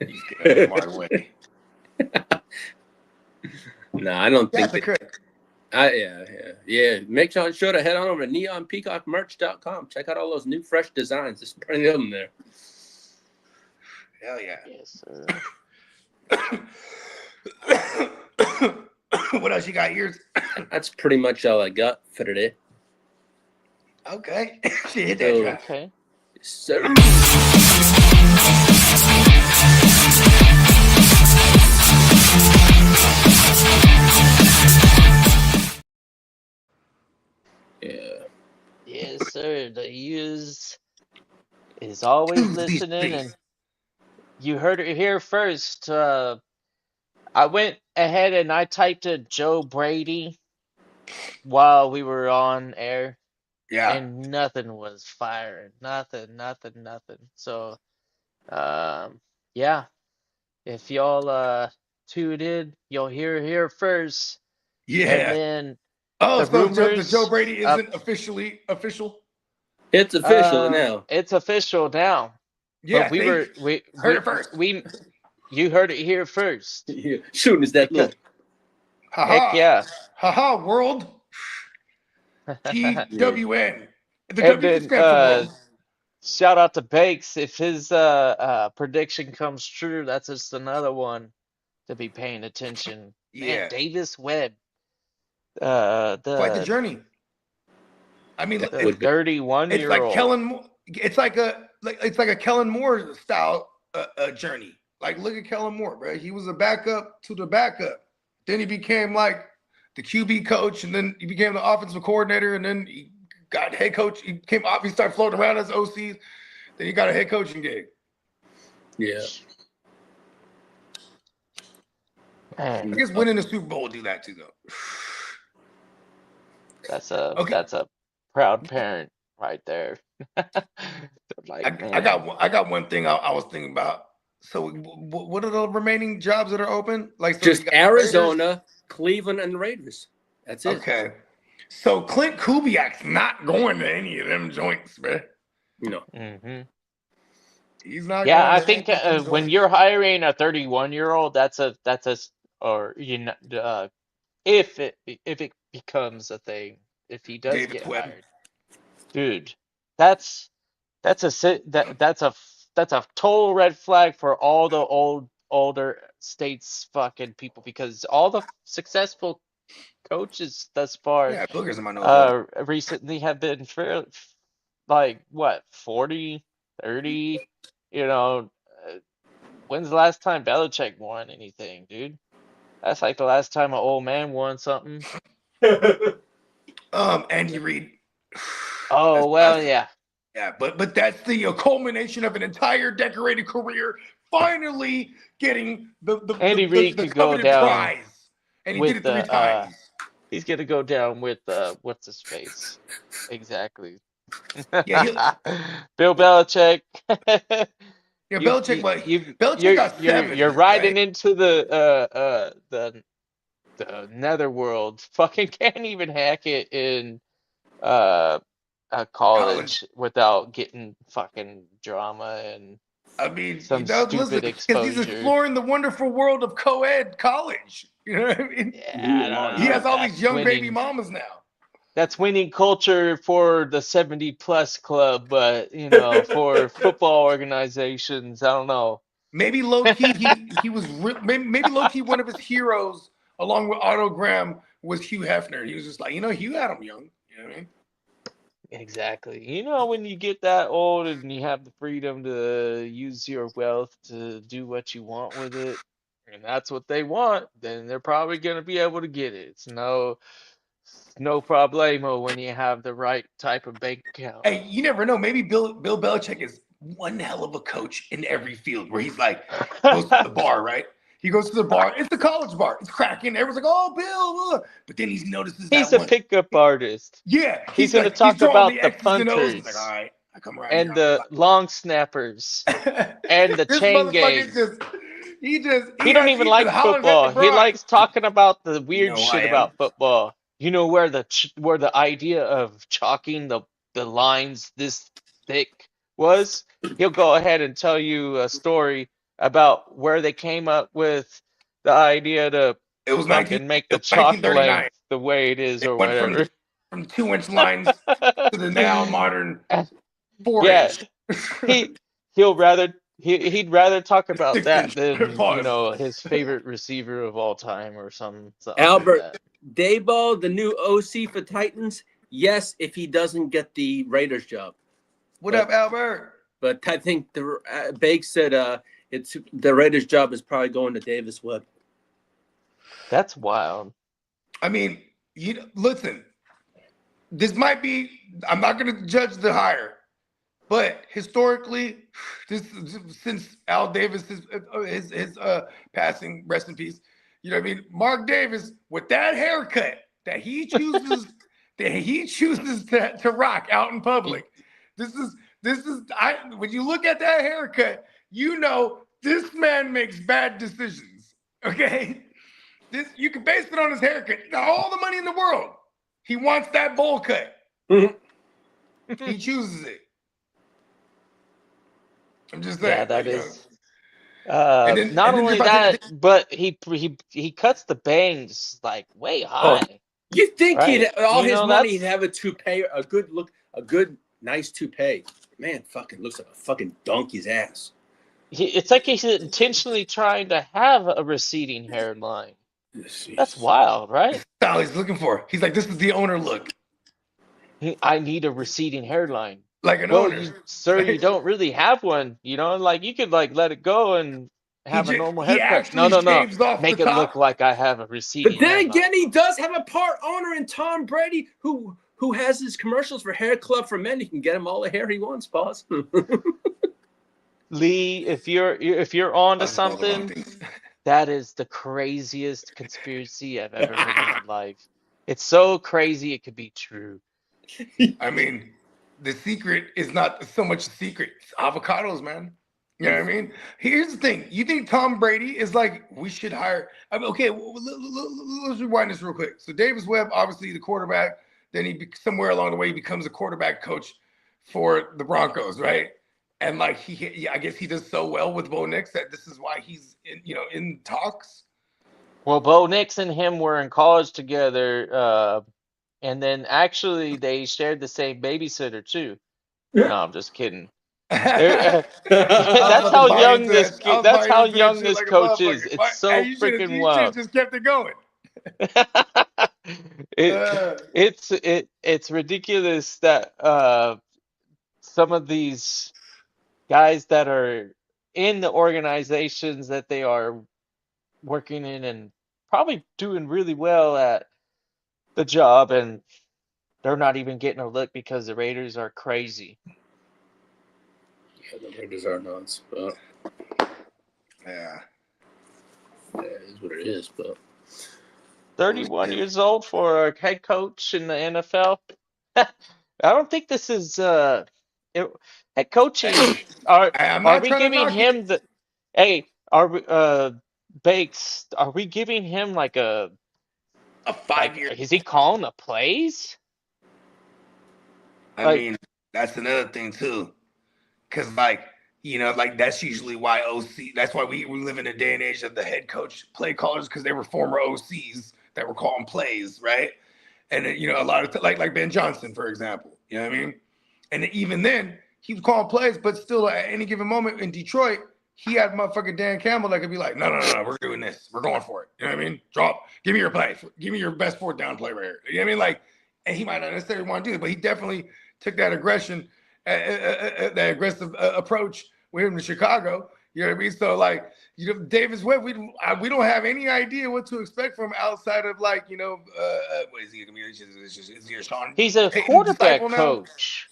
He's getting out of my way. No, I don't think That's a Crook. Yeah. Make sure to head on over to neonpeacockmerch.com. Check out all those new fresh designs. Just bring them there. Hell yeah. Yes, sir. What else you got here? That's pretty much all I got for today. Okay. She hit that drop. Okay. So, yeah. Yes, sir. The use is always listening, and you heard it here first. I went ahead and I typed in Joe Brady while we were on air, Yeah. and nothing was firing. Nothing. So, yeah. If y'all tune in, you'll hear it here first. Yeah. And then Oh, the so the rumors Joe Brady isn't officially official? It's official now. It's official now. Yeah. But we heard it first. You heard it here first. Yeah. Soon as that look. Heck yeah. Haha, world. TWN. The And W then stands for world. shout out to Banks. If his prediction comes true, that's just another one to be paying attention. Yeah. Man, Davis Webb. Quite the journey. I mean, the it's 31-year-old. like Kellen Moore. It's like a Kellen Moore style journey. Like, look at Kellen Moore, bro. He was a backup to the backup. Then he became like the QB coach, and then he became the offensive coordinator, and then he got head coach. He started floating around as OC. Then he got a head coaching gig. Yeah. I guess winning the Super Bowl will do that too, though. That's a proud parent right there. Like, I got one thing I was thinking about. So, what are the remaining jobs that are open? Like, so just you got Arizona, Raiders? Cleveland, and Raiders. That's it. Okay. So Clint Kubiak's not going to any of them joints, man. No. Mm-hmm. He's not. Yeah, going I to think any of them when joints. you're hiring a 31-year-old, if it becomes a thing, if he does David get Webb. hired, dude, that's a total red flag for all the older states fucking people, because all the successful coaches thus far Yeah, boogers in my nose. recently have been fairly, like, what, 40, 30, you know. When's the last time Belichick won anything, dude? That's like the last time an old man won something. Andy Reid. Oh well, That's yeah. yeah, but that's the culmination of an entire decorated career. Finally getting Andy Reid the could go coveted down prize, and he did with it three the times. he's gonna go down with what's his face? Exactly. Yeah, he Bill Belichick. yeah You Belichick. But Belichick you're got you're seven, riding right? into the netherworld. Fucking can't even hack it in uh College. college without getting fucking drama and I mean, some listen, stupid because he's exposure. exploring the wonderful world of co-ed college. You know what I mean? Yeah, I don't He know. has all these That's young baby winning. mamas now. That's winning culture for the 70 plus club, but you know, for football organizations, I don't know. Maybe low key, he was maybe low key one of his heroes, along with Otto Graham, was Hugh Hefner. He was just like, Hugh had him young. You know what I mean? Exactly. You know, when you get that old and you have the freedom to use your wealth to do what you want with it, and that's what they want, then they're probably going to be able to get it. It's no problemo when you have the right type of bank account. Hey, you never know. Maybe Bill Belichick is one hell of a coach in every field where he's like goes to the bar, right? He goes to the bar. It's a college bar. It's cracking. Everyone's like, "Oh, Bill," but then he notices He's that a one. pickup artist. Yeah, He's going to he's talk drawing about the the X's and O's. He's like, "All punters right, I come around here. and the long snappers and the This chain motherfucker gang. just He don't even he just like hollers at the football. He bride. likes talking about the You weird know who I shit am? about football. You know where the idea of chalking the lines this thick was? He'll go ahead and tell you a story about where they came up with the idea to It was 19. fucking make It the was chalk 1939. length the way it is They or went whatever. from 2 inch lines to the now modern four Yeah, inch, he he'd rather talk about 6 inch. that than, Pause. his favorite receiver of all time or something like Albert that. Dayball, the new OC for Titans. Yes, if he doesn't get the Raiders job, What but up, Albert? I think the Bake said it's the Raiders job is probably going to Davis Webb. That's wild. I mean, listen. This might be. I'm not going to judge the hire, but historically, this since Al Davis his passing, rest in peace. You know what I mean? Mark Davis with that haircut that he chooses to rock out in public. This is when you look at that haircut, this man makes bad decisions. Okay, this you can base it on his haircut. He got all the money in the world. He wants that bowl cut. He chooses it. I'm just Yeah, saying, that is. and Not then only that, but he cuts the bangs like way Oh, high, you think right? all You his know, money he'd that's have a toupee, a good nice toupee. Man, fucking looks like a fucking donkey's ass. it's like he's intentionally trying to have a receding hairline. That's Jeez. wild, right? that's all he's looking for. He's like, this is the owner look, I need a receding hairline. like an Well, owner. sir, you don't really have one, like you could like let it go and have a normal He haircut. No, actually no, no. shaves off the Make it look top. like I have a But receding then hairline. again, he does have a part owner in Tom Brady who has his commercials for Hair Club for Men. He can get him all the hair he wants, boss. Lee, if you're on to I said all the wrong something, things. that is the craziest conspiracy I've ever heard in my life. It's so crazy it could be true. I mean, the secret is not so much the secret. It's avocados, man. You know what I mean? Here's the thing. You think Tom Brady is like, we should hire. I mean, okay, let's rewind this real quick. So Davis Webb, obviously the quarterback. Then somewhere along the way, he becomes a quarterback coach for the Broncos, right? And like I guess he does so well with Bo Nix that this is why he's in talks. Well, Bo Nix and him were in college together, and then actually they shared the same babysitter too. No, I'm just kidding. I That's was about how to buy young into that. I was that's buying how into that young shit this like a coach is. motherfucker. It's Hey, so freaking you should have wild. just kept it going. it Uh, it's ridiculous that some of these guys that are in the organizations that they are working in and probably doing really well at the job, and they're not even getting a look because the Raiders are crazy. Yeah, the Raiders are nuts, but Yeah. it is what it is. But 31 years old for a head coach in the NFL. I don't think this is head coaching. I'm Are not we trying to giving knock it. him the hey, are we Bakes, are we giving him like A like 5-year. is he calling the plays? I Like mean, that's another thing too. Cause like that's usually why OC. That's why we live in a day and age of the head coach play callers, because they were former OCs that were calling plays, right? And a lot of like Ben Johnson, for example. You know what I mean? And even then, he was calling plays, but still at any given moment in Detroit, he had motherfucking Dan Campbell that could be like, no, we're doing this, we're going for it. You know what I mean? Give me your play, give me your best fourth down play right here. You know what I mean? Like, and he might not necessarily want to do it, but he definitely took that aggression, that aggressive approach with him to Chicago. You know what I mean? So like, Davis Webb, we don't have any idea what to expect from outside of like, what is he gonna be? Is he a Sean he's a Payton quarterback disciple now? coach.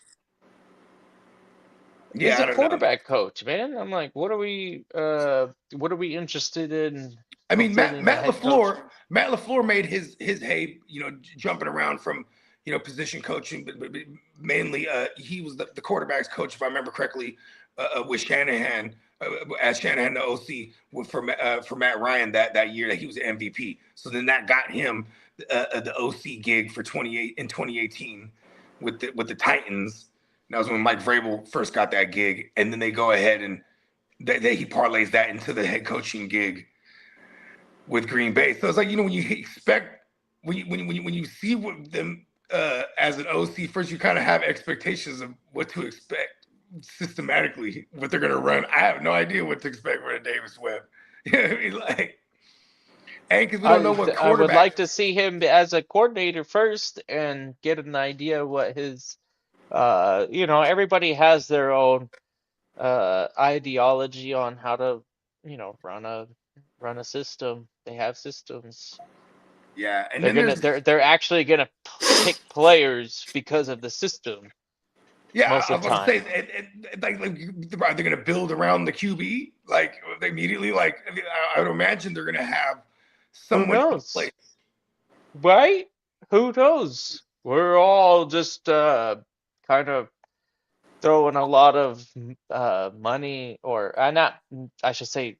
Yeah, He's I a don't know. quarterback coach, man. I'm like, what are we interested in I mean, fulfilling a head coach? Matt LaFleur made his hay, jumping around from, position coaching, but mainly he was the quarterback's coach, if I remember correctly, with Shanahan, as Shanahan the OC for Matt Ryan that year that he was the MVP. So then that got him the OC gig for 2018 with the Titans. That was when Mike Vrabel first got that gig, and then they go ahead and he parlays that into the head coaching gig with Green Bay. So it's like, when you expect, when you see what them as an OC, first you kind of have expectations of what to expect systematically, what they're gonna run. I have no idea what to expect for Davis Webb. You know what I mean? Like, and because we don't know what I would quarterback. like to see him as a coordinator first and get an idea what his everybody has their own ideology on how to, run a system. They have systems. Yeah, and then there's They're actually gonna pick players because of the system most I of was the about to time. say, like are they going to build around the QB? Like immediately, like I would imagine they're going to have Who someone in place. knows? Right? Who knows? We're all just kind of throwing a lot of money, or not, I should say,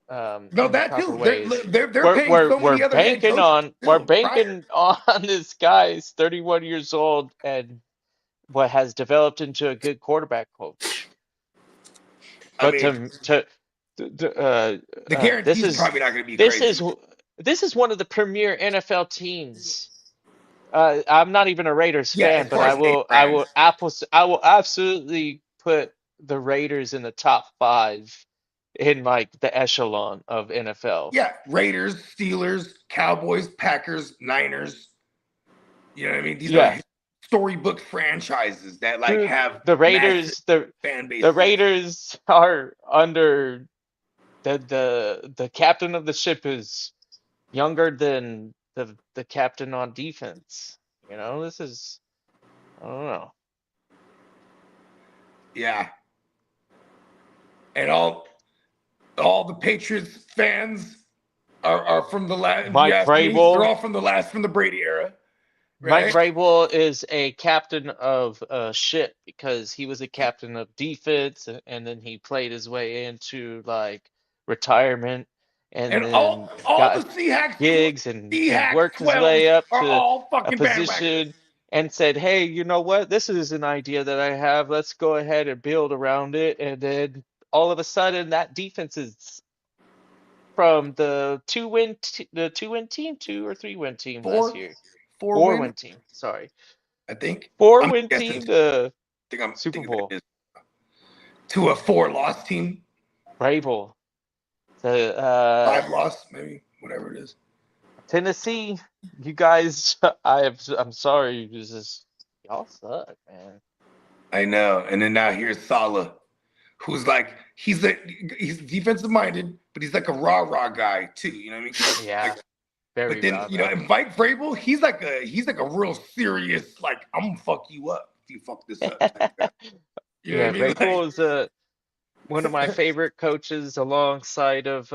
No, in the that proper too. They're ways. they're they're paying so We're many other head banking coaches on too. Prior. this guy's 31 years old and what has developed into a good quarterback coach. I But mean, the this guarantee's is probably not going to be this crazy. is this is one of the premier NFL teams. I'm not even a Raiders Yeah, as fan, but far as name brands. I will absolutely put the Raiders in the top 5 in like the echelon of NFL. Yeah, Raiders, Steelers, Cowboys, Packers, Niners. You know what I mean? These are Yeah, storybook franchises that like dude, have the massive Raiders, fan the bases. Raiders are under the captain of the ship is younger than the captain on defense. This is, I don't know. Yeah, and all the Patriots fans are from the last. If you Mike ask me, they're Vrabel. all from the Brady era, Mike right? Vrabel is a captain of a ship because he was a captain of defense, and then he played his way into like retirement, and And then all the got Seahawks gigs and Seahawks worked his 12s way up are to all a fucking bandwagoners. position and said, "Hey, you know what? This is an idea that I have. Let's go ahead and build around it." And then all of a sudden, that defense is from the 2-win team, 2 or 3-win team last Four, year, four win, 4-win team. Sorry. I think. I'm 4-win guessing. team to I'm Super thinking that Bowl. it is to a 4-loss team, Vrabel. The 5-loss, maybe whatever it is. Tennessee, you guys, I'm sorry, y'all suck, man. I know. And then now here's Saleh, who's like he's defensive minded, but he's like a rah guy too. You know what I mean? Yeah. Like, Very But then route. and Mike Vrabel, he's like a real serious, like, I'm gonna fuck you up if you fuck this up. You know Yeah, what I mean? Vrabel is one of my favorite coaches alongside of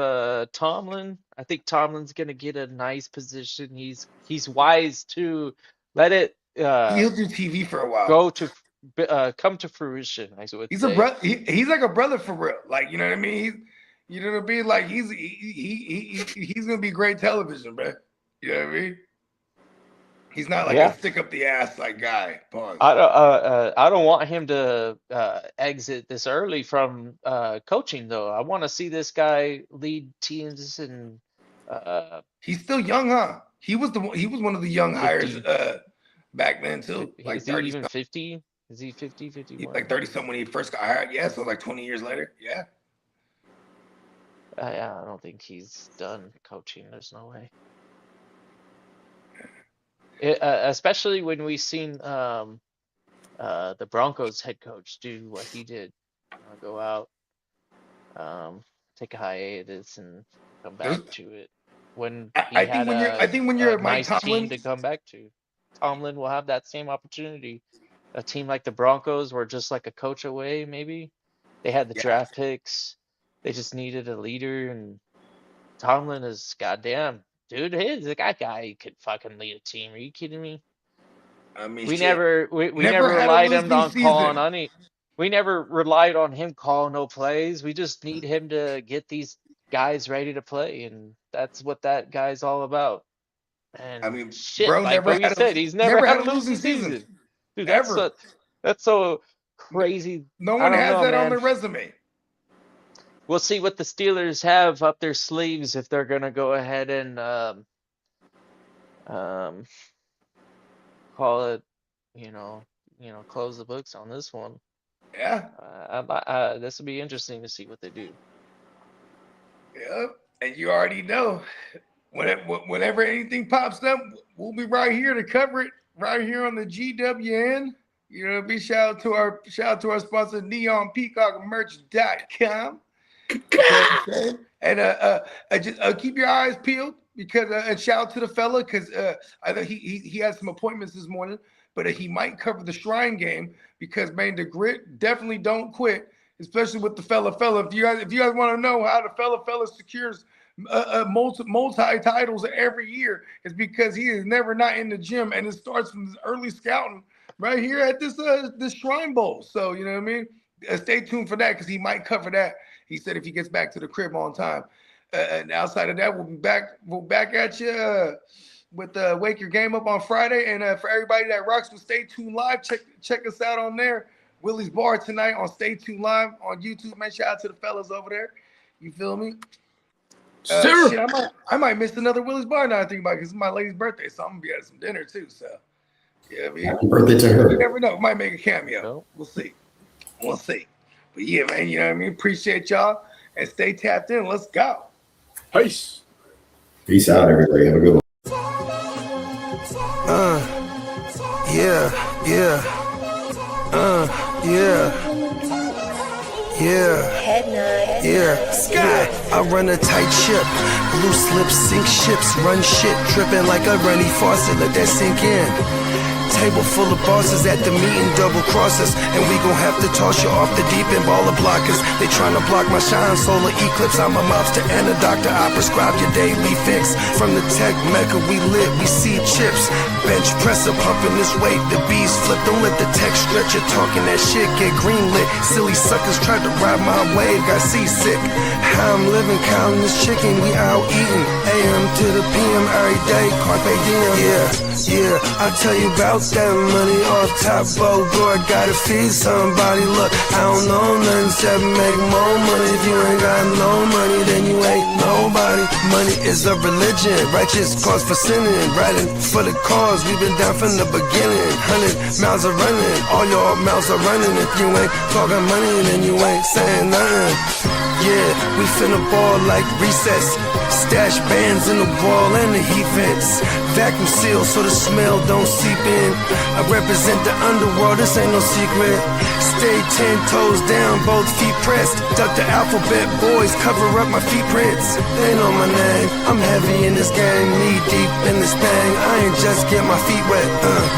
Tomlin. I think Tomlin's gonna get a nice position. He's wise to let it He'll do TV for a while. go to come to fruition, I would He's say. a brother. He's like a brother for real. Like, you know what I mean? You know what I mean? Like, he's gonna be great television, bro. You know what I mean? He's not like Yeah. a stick up the ass like guy. Pause. I don't want him to exit this early from coaching though. I want to see this guy lead teams and He's still young, huh? He was one of the young hires 50. back then too. Like Is he 30 even something. 50? Is he 50, 51? Like 30 something when he first got hired. Yeah, so like 20 years later. Yeah. I don't think he's done coaching. There's no way. Especially when we've seen the Broncos head coach do what he did, go out, take a hiatus, and come back to it. When he I had think when you're a Mike nice Tomlin, team to come back to, Tomlin will have that same opportunity. A team like the Broncos were just like a coach away, maybe. They had the draft picks. They just needed a leader, and Tomlin is goddamn. Dude, that guy could fucking lead a team. Are you kidding me? I mean, We shit. never Never had a relied on losing calling season. any. We never relied on him calling no plays. We just need him to get these guys ready to play, and that's what that guy's all about. And I mean, shit, bro, like never Bogey had said, he's never had a losing losing season. Dude, Ever. that's so crazy. No I one don't has know, that on man. their resume. We'll see what the Steelers have up their sleeves if they're gonna go ahead and call it, close the books on this one. Yeah. This will be interesting to see what they do. Yep. And you already know, whenever anything pops up, we'll be right here to cover it, right here on the GWN. You know, be shout out to our sponsor, NeonPeacockMerch.com. And just keep your eyes peeled, because and shout out to the fella, because I know he had some appointments this morning, but he might cover the Shrine game, because man, the grit definitely don't quit, especially with the fella. If you guys want to know how the fella secures multi titles every year, is because he is never not in the gym, and it starts from this early scouting right here at this Shrine Bowl. So you know what I mean. Stay tuned for that, because he might cover that. He said if he gets back to the crib on time. And outside of that, we'll be back at you with Wake Your Game Up on Friday. And for everybody that rocks with Stay Tuned Live, check us out on there. Willie's Bar tonight on Stay Tuned Live on YouTube. Man, shout out to the fellas over there. You feel me? Sure. Shit, I might miss another Willie's Bar now I think about it, because it's my lady's birthday, so I'm going to be at some dinner too. So, yeah, I mean, Happy birthday to her. you never know. Might make a cameo. Nope. We'll see. But yeah, man, you know what I mean? Appreciate y'all, and stay tapped in. Let's go. Peace. Peace out, everybody. Have a good one. Yeah. Sky. I run a tight ship. Loose lips sink ships. Run shit. Dripping like a runny faucet. Let that sink in. Table full of bosses at the meeting, double cross us, and we gon' have to toss you off the deep end, baller blockers. They tryna block my shine, solar eclipse. I'm a mobster and a doctor. I prescribe your daily fix. From the tech mecca, we lit, we see chips. Bench presser pumping this weight, the bees flip. Don't let the tech stretch you talking that shit, get greenlit. Silly suckers tried to ride my wave, got seasick. How I'm living, counting this chicken, we out eating. AM to the PM every day, carpe diem. Yeah, I tell you about that money off top, board, gotta feed somebody. Look, I don't know nothing except make more money. If you ain't got no money, then you ain't nobody. Money is a religion, righteous cause for sinning, riding for the cause. We've been down from the beginning. 100 miles are running, all your mouths are running. If you ain't talking money, then you ain't saying nothing. Yeah, we finna ball like recess. Stash bands in the wall and the heat vents. Vacuum seal so the smell don't seep in. I represent the underworld, this ain't no secret. Stay 10 toes down, both feet pressed. Duck the alphabet boys, cover up my feet prints. They know my name, I'm heavy in this game, knee deep in this thing. I ain't just get my feet wet.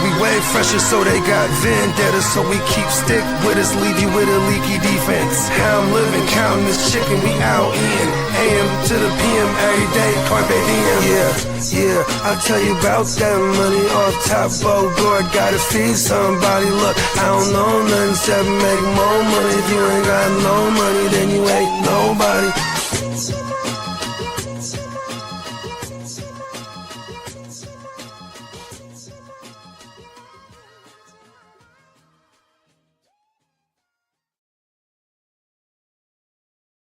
We way fresher, so they got vendetta. So we keep stick with us, leave you with a leaky defense. How I'm living, counting this chicken, we out in AM to the PM every day, carpe diem. Yeah, I'll tell you about that money off top. Bogart, gotta feed somebody. Look, I don't know nothing except make more money. If you ain't got no money, then you ain't nobody.